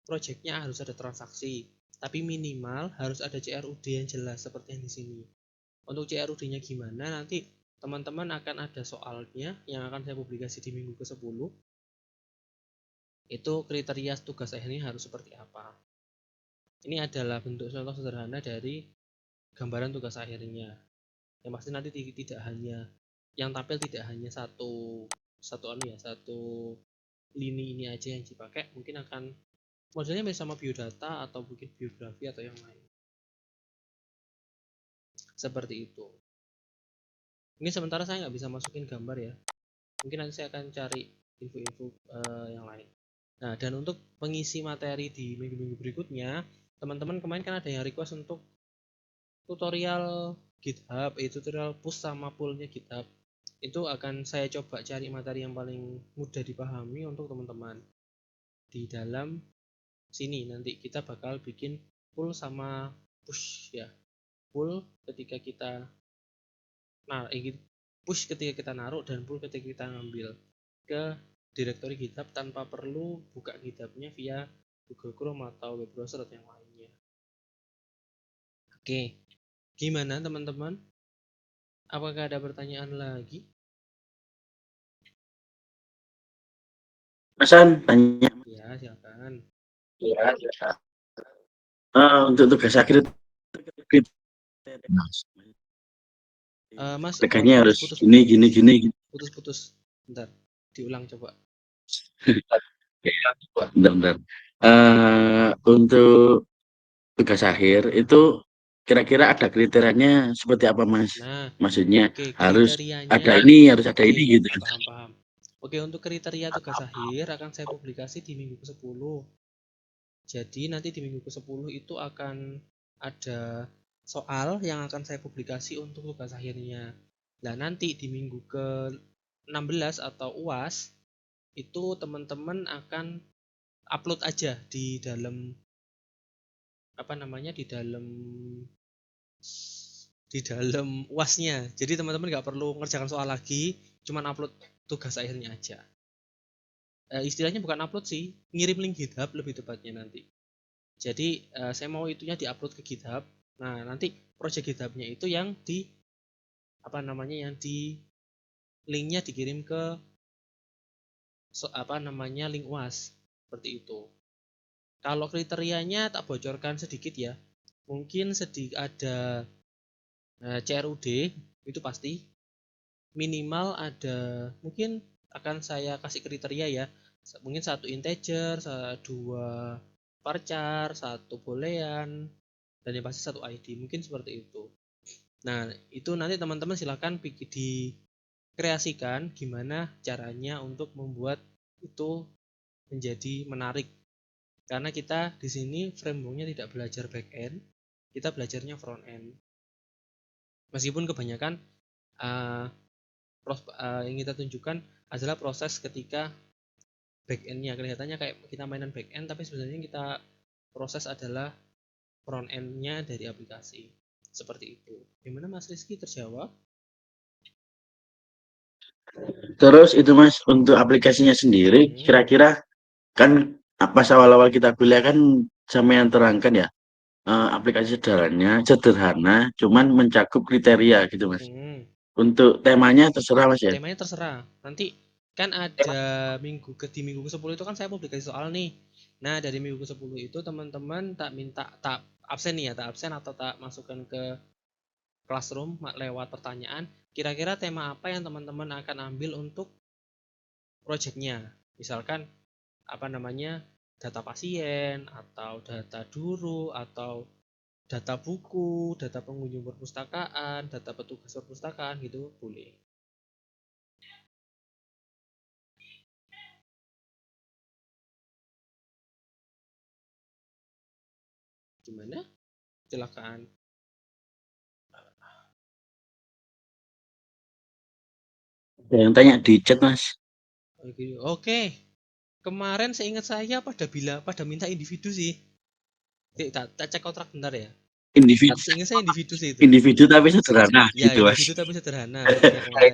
projectnya harus ada transaksi, tapi minimal harus ada CRUD yang jelas seperti yang di sini. Untuk CRUD-nya gimana, nanti teman-teman akan ada soalnya yang akan saya publikasi di minggu ke-10. Itu kriteria tugas akhirnya harus seperti apa. Ini adalah bentuk contoh sederhana dari gambaran tugas akhirnya. Yang pasti nanti tidak hanya yang tampil tidak hanya satu lini ini aja yang dipakai, mungkin akan modelnya sama biodata atau mungkin biografi atau yang lain. Seperti itu. Ini sementara saya nggak bisa masukin gambar ya. Mungkin nanti saya akan cari info-info yang lain. Nah, dan untuk pengisi materi di minggu-minggu berikutnya, teman-teman kemarin kan ada yang request untuk tutorial GitHub, tutorial push sama pull-nya GitHub. Itu akan saya coba cari materi yang paling mudah dipahami untuk teman-teman. Di dalam sini nanti kita bakal bikin pull sama push ya. Pull ketika kita push ketika kita naruh dan pull ketika kita ngambil ke directory GitHub tanpa perlu buka GitHub-nya via Google Chrome atau web browser atau yang lainnya. Oke, gimana teman-teman? Apakah ada pertanyaan lagi? Hasan tanya. Ya, silakan. Ya. Untuk tugas akhir Mas, tekannya harus putus. gini. Putus. Bentar, diulang coba. Bentar. Untuk tugas akhir itu kira-kira ada kriterianya seperti apa, Mas? Nah, Maksudnya oke, harus kriterianya ada ini, harus ada ini gitu. Paham. Oke, untuk kriteria tugas akhir akan saya publikasi di minggu ke-10. Jadi nanti di minggu ke-10 itu akan ada soal yang akan saya publikasi untuk tugas akhirnya. Nah, nanti di minggu ke-16 atau UAS itu teman-teman akan upload aja di dalam di dalam UAS-nya. Jadi teman-teman nggak perlu ngerjakan soal lagi, cuman upload tugas akhirnya aja. Istilahnya bukan upload sih, ngirim link GitHub lebih tepatnya nanti. Jadi saya mau itunya diupload ke GitHub. Nah, nanti project GitHub-nya itu yang di linknya dikirim ke link UAS seperti itu. Kalau kriterianya tak bocorkan sedikit ya. Mungkin ada CRUD itu pasti, minimal ada, mungkin akan saya kasih kriteria ya, mungkin 1 integer, 2 varchar, 1 boolean, dan yang pasti 1 ID, mungkin seperti itu. Nah, itu nanti teman-teman silahkan dikreasikan gimana caranya untuk membuat itu menjadi menarik, karena kita di sini frameworknya tidak belajar back end, kita belajarnya front end. Meskipun kebanyakan yang kita tunjukkan adalah proses ketika back end-nya, kelihatannya kayak kita mainan back end, tapi sebenarnya kita proses adalah front end-nya dari aplikasi. Seperti itu. Gimana Mas Rizky, terjawab? Terus itu Mas, untuk aplikasinya sendiri kira-kira kan pas awal-awal kita kuliah kan sama yang terangkan ya, aplikasi sederhana cuman mencakup kriteria gitu Mas. Untuk temanya terserah Mas ya. Temanya terserah. Nanti kan ada di minggu ke-10 itu kan saya publikasi soal nih. Nah, dari minggu ke-10 itu teman-teman tak absen nih ya, tak absen atau tak masukkan ke Classroom lewat pertanyaan, kira-kira tema apa yang teman-teman akan ambil untuk projectnya. Misalkan data pasien, atau data guru, atau data buku, data pengunjung perpustakaan, data petugas perpustakaan gitu, boleh. Gimana? Silakan. Ada yang tanya di chat Mas. Oke. Kemarin seingat saya pada minta individu sih. Tak cek kontrak bentar ya. Individu. Seingat saya individu sih itu. Individu tapi sederhana Ya, gitu Mas. individu tapi sederhana ketika kemarin.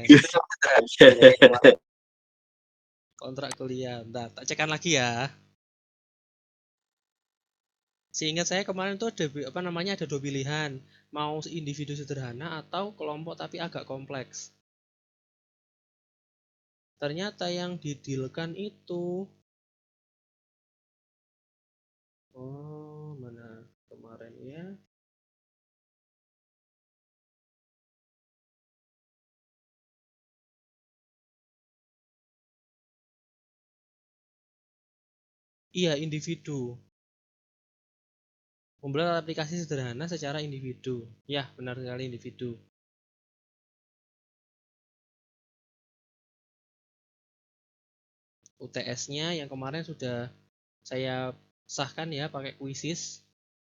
Kontrak kuliah. Bentar, tak cekan lagi ya. Seingat saya kemarin tuh ada 2 pilihan, mau individu sederhana atau kelompok tapi agak kompleks. Ternyata yang didilkan itu mana kemarin ya? Iya, individu. Membuat aplikasi sederhana secara individu. Ya, benar sekali, individu. UTS-nya yang kemarin sudah saya sahkan ya pakai Quizzes.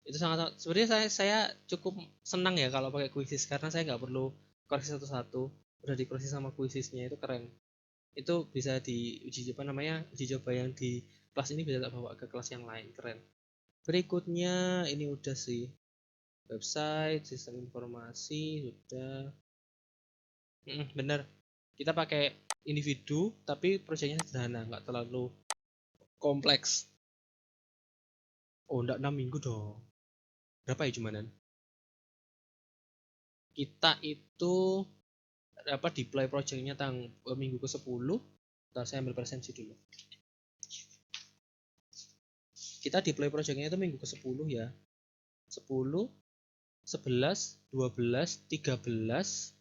Itu sangat sebenarnya saya cukup senang ya kalau pakai Quizzes, karena saya nggak perlu koreksi satu-satu, udah dikoreksi sama Quizzes-nya, itu keren. Itu bisa uji coba yang di kelas ini bisa tak bawa ke kelas yang lain, keren. Berikutnya ini udah sih, website, sistem informasi sudah. Bener, kita pakai individu tapi proyeknya sederhana, nggak terlalu kompleks. Oh, enggak 6 minggu dong. Berapa ya cumanan? Kita itu dapat deploy projectnya minggu ke-10. Ntar saya ambil presensi dulu. Kita deploy projectnya itu minggu ke-10 ya. 10, 11, 12, 13.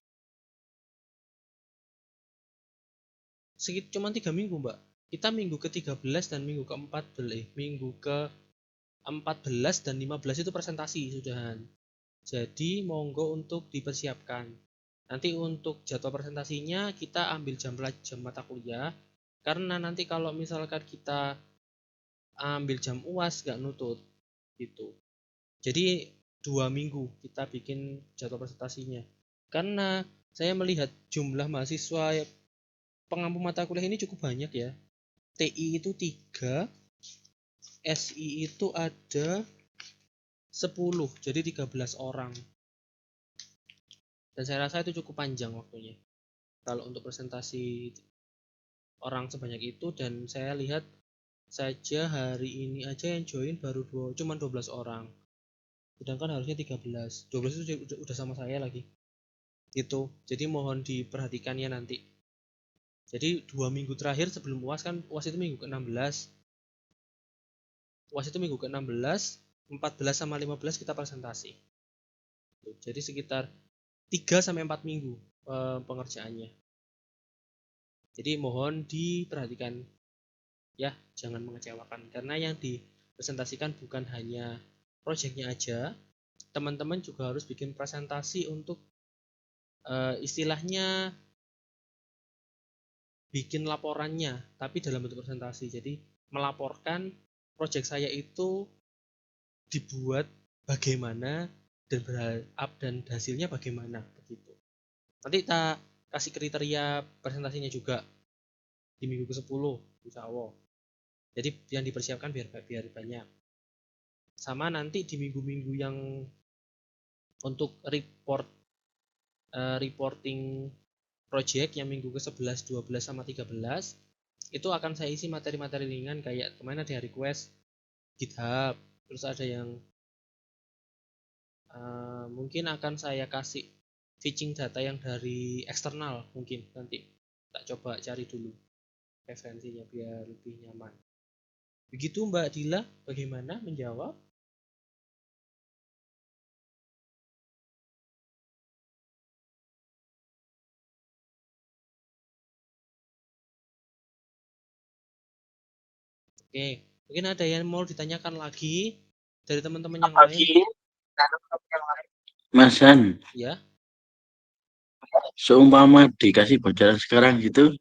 Cuma 3 minggu, Mbak. Kita minggu ke-13 dan minggu ke-14, minggu ke-14 dan 15 itu presentasi sudahan. Jadi monggo untuk dipersiapkan. Nanti untuk jadwal presentasinya kita ambil jam mata kuliah, karena nanti kalau misalkan kita ambil jam UAS nggak nutut gitu. Jadi 2 minggu kita bikin jadwal presentasinya. Karena saya melihat jumlah mahasiswa pengampu mata kuliah ini cukup banyak ya. TI itu 3, SI itu ada 10, jadi 13 orang. Dan saya rasa itu cukup panjang waktunya kalau untuk presentasi orang sebanyak itu. Dan saya lihat saja hari ini aja yang join baru cuma 12 orang, sedangkan harusnya 13. 12 itu udah sama saya lagi gitu. Jadi mohon diperhatikan ya nanti. Jadi 2 minggu terakhir sebelum UAS, kan UAS itu minggu ke-16, UAS itu minggu ke-16, 14 sama 15 kita presentasi. Jadi sekitar 3 sampai 4 minggu pengerjaannya. Jadi mohon diperhatikan ya, jangan mengecewakan, karena yang dipresentasikan bukan hanya proyeknya aja, teman-teman juga harus bikin presentasi untuk istilahnya bikin laporannya tapi dalam bentuk presentasi. Jadi melaporkan proyek saya itu dibuat bagaimana dan dan hasilnya bagaimana begitu. Nanti kita kasih kriteria presentasinya juga di minggu ke-10 insya Allah. Jadi yang dipersiapkan biar banyak. Sama nanti di minggu-minggu yang untuk reporting project yang minggu ke-11, 12 sama 13 itu akan saya isi materi-materi ringan kayak kemarin ada request GitHub, terus ada yang mungkin akan saya kasih fetching data yang dari eksternal, mungkin nanti tak coba cari dulu referensinya biar lebih nyaman. Begitu Mbak Dila, bagaimana menjawab? Oke, mungkin ada yang mau ditanyakan lagi dari teman-teman yang lain? Mas Han, Ya, seumpama dikasih bocoran sekarang gitu,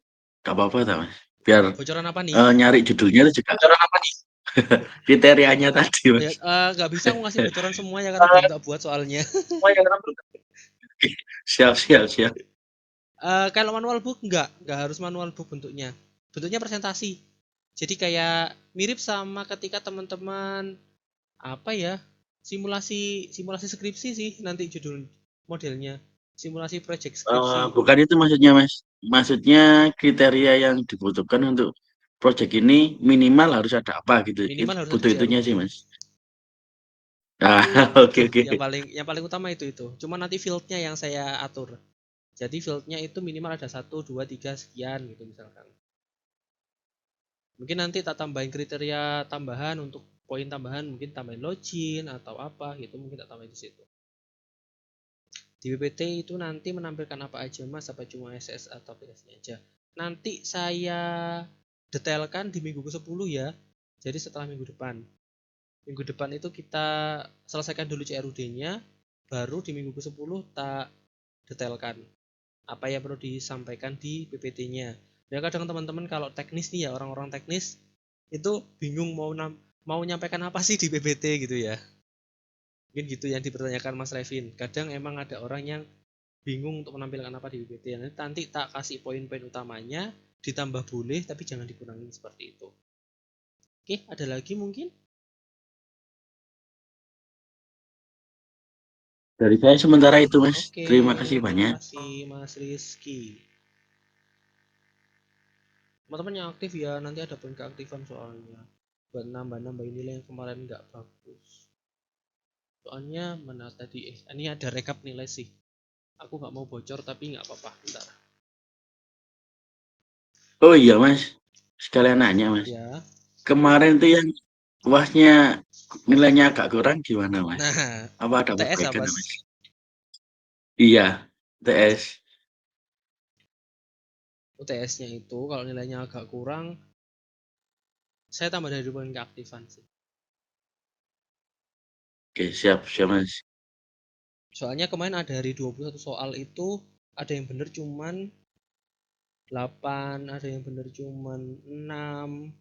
gak apa-apa tak Mas? Biar bocoran apa nih? nyari judulnya itu juga kriterianya tadi Ya, Mas. nggak bisa aku ngasih bocoran semua ya, karena belum tak buat soalnya. Siap, siap, siap. Kalau manual book nggak harus manual book bentuknya. Bentuknya presentasi. Jadi kayak mirip sama ketika teman-teman apa ya, simulasi simulasi skripsi sih nanti judul modelnya. Simulasi project skripsi. Bukan itu maksudnya Mas. Maksudnya kriteria yang dibutuhkan untuk project ini minimal harus ada apa gitu. Minimal harus ada Butuh itunya CRUD. sih Mas. Ah, oke, Itu oke. yang paling utama itu. Cuma nanti fieldnya yang saya atur. Jadi fieldnya itu minimal ada 1, 2, 3 sekian gitu misalkan. Mungkin nanti tak tambahin kriteria tambahan untuk poin tambahan, mungkin tambahin login atau apa gitu, mungkin tak tambahin di situ. Di PPT itu nanti menampilkan apa aja Mas, apa cuma SS atau aplikasinya aja. Nanti saya detailkan di minggu ke-10 ya. Jadi setelah minggu depan. Minggu depan itu kita selesaikan dulu CRUD-nya, baru di minggu ke-10 tak detailkan apa yang perlu disampaikan di PPT-nya. Ya kadang teman-teman kalau teknis nih ya, orang-orang teknis itu bingung mau nyampaikan apa sih di PPT gitu ya. Mungkin gitu yang dipertanyakan Mas Revin. Kadang emang ada orang yang bingung untuk menampilkan apa di PPT. Nanti tak kasih poin-poin utamanya, ditambah boleh tapi jangan dikurangin seperti itu. Oke, ada lagi mungkin? Dari saya sementara itu, Mas. Oke, Terima kasih terima banyak. kasih Mas Rizky. Teman-teman yang aktif ya, nanti ada poin keaktifan soalnya buat nambah-nambahin nilai yang kemarin nggak bagus. Soalnya mana tadi ini ada rekap nilai sih. Aku nggak mau bocor tapi nggak apa-apa, bentar. Oh iya, Mas. Sekalian nanya, Mas. Ya. Kemarin tuh yang UASnya nilainya agak kurang gimana, Mas? Nah, Apa ada UTS perbaikan, apa? Mas? Iya, TS. UTS-nya itu kalau nilainya agak kurang, saya tambah dari poin keaktifan sih. Oke, siap, siap, Mas. Soalnya kemarin ada dari 21 soal itu ada yang bener cuman 8, ada yang bener cuman 6,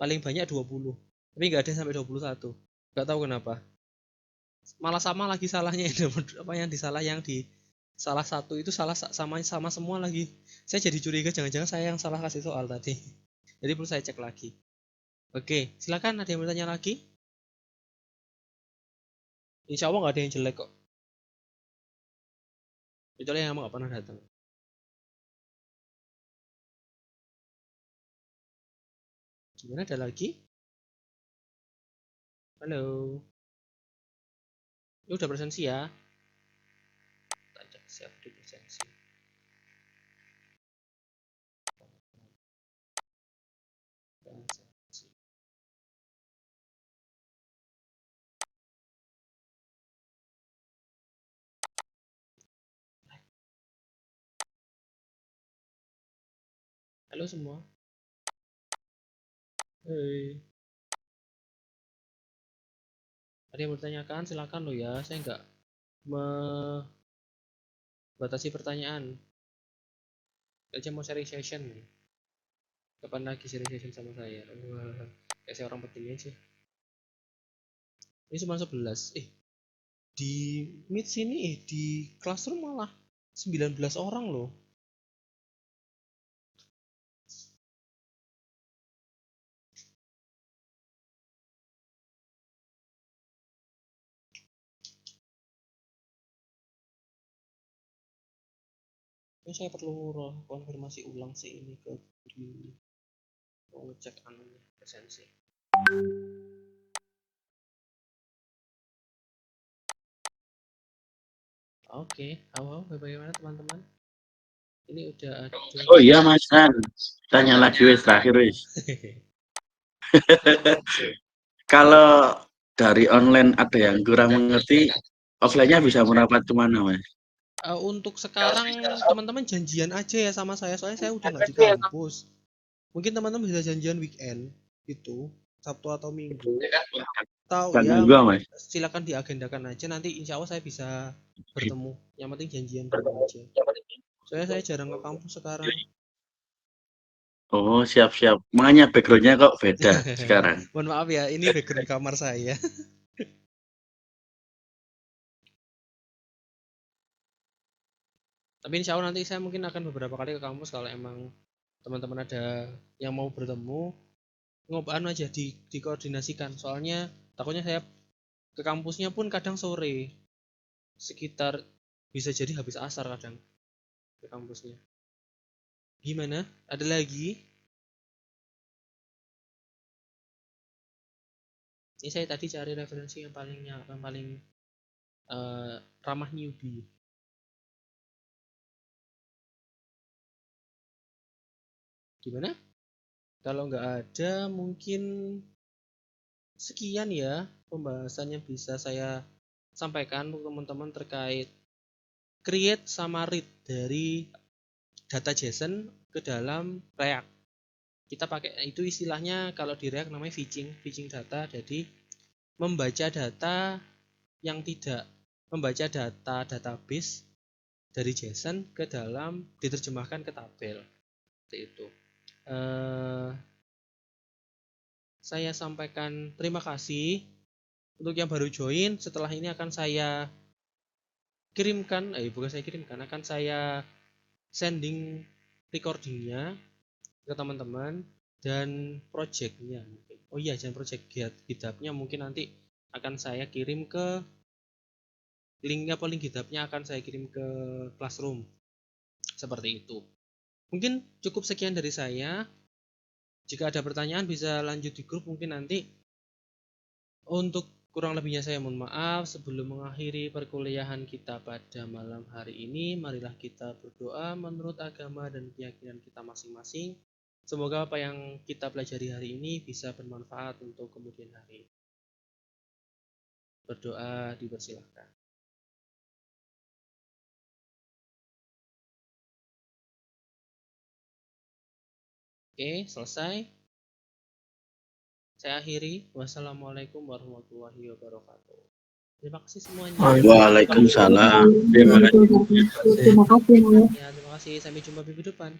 paling banyak 20. Tapi nggak ada sampai 21. Nggak tahu kenapa. Malah sama lagi salahnya apa yang disalah yang di salah satu itu salah sama semua lagi. Saya jadi curiga jangan-jangan saya yang salah kasih soal tadi. Jadi perlu saya cek lagi. Oke, silakan ada yang bertanya lagi? Insya Allah nggak ada yang jelek kok. Kecuali yang emang nggak pernah datang. Gimana ada lagi? Halo. Ini udah presensi ya? Siap di presensi. Presensi. Halo semua. Hei. Ada yang bertanyakan silakan lo ya. Saya nggak membatasi pertanyaan. Aja mau sharing session nih. Kapan lagi sharing session sama saya? Wah, kayak saya orang penting aja. Ini cuma 11. Di Meet sini di Classroom malah 19 orang loh. Ini saya perlu konfirmasi ulang sih ini ke diri. Mau ngecek anunya presensi. Oke, halo, bagaimana teman-teman? Ini udah ada. Oh iya, Mas. Kan. Tanya lagi, wis. Terakhir, wis. Kalau dari online ada yang kurang mengerti, offline-nya bisa merapat kemana, Mas? Untuk sekarang teman-teman janjian aja ya sama saya soalnya saya udah nggak di kampus. Mungkin teman-teman bisa janjian weekend gitu, Sabtu atau Minggu. Tahu ya, Tanggal 2, Mas. silakan diagendakan aja nanti insya Allah saya bisa bertemu. Yang penting janjian dulu aja. Soalnya saya jarang ke kampus sekarang. Oh, siap-siap. Makanya background-nya kok beda sekarang. Mohon maaf ya, ini background kamar saya. Tapi insya Allah nanti saya mungkin akan beberapa kali ke kampus kalau emang teman-teman ada yang mau bertemu, ngobrol aja dikoordinasikan. Soalnya takutnya saya ke kampusnya pun kadang sore, sekitar bisa jadi habis asar kadang ke kampusnya. Gimana? Ada lagi? Ini saya tadi cari referensi yang paling ramah newbie. Gimana? Kalau nggak ada mungkin sekian ya pembahasan yang bisa saya sampaikan untuk teman-teman terkait create sama read dari data JSON ke dalam React. Kita pakai itu istilahnya kalau di React namanya fetching data. Jadi membaca data yang tidak membaca data database dari JSON ke dalam diterjemahkan ke tabel. Seperti itu. Saya sampaikan terima kasih untuk yang baru join. Setelah ini akan saya kirimkan, bukan saya kirimkan, akan saya sending recordingnya ke teman-teman dan projectnya. Oh iya, jangan project GitHub-nya mungkin nanti akan saya kirim ke link GitHub-nya akan saya kirim ke Classroom. Seperti itu. Mungkin cukup sekian dari saya. Jika ada pertanyaan bisa lanjut di grup mungkin nanti. Untuk kurang lebihnya saya mohon maaf. Sebelum mengakhiri perkuliahan kita pada malam hari ini, marilah kita berdoa menurut agama dan keyakinan kita masing-masing. Semoga apa yang kita pelajari hari ini bisa bermanfaat untuk kemudian hari. Berdoa dipersilahkan. Oke, selesai. Saya akhiri. Wassalamualaikum warahmatullahi wabarakatuh. Terima kasih semuanya. Waalaikumsalam. Terima kasih. Terima kasih. Ya, terima kasih. Sampai jumpa minggu depan.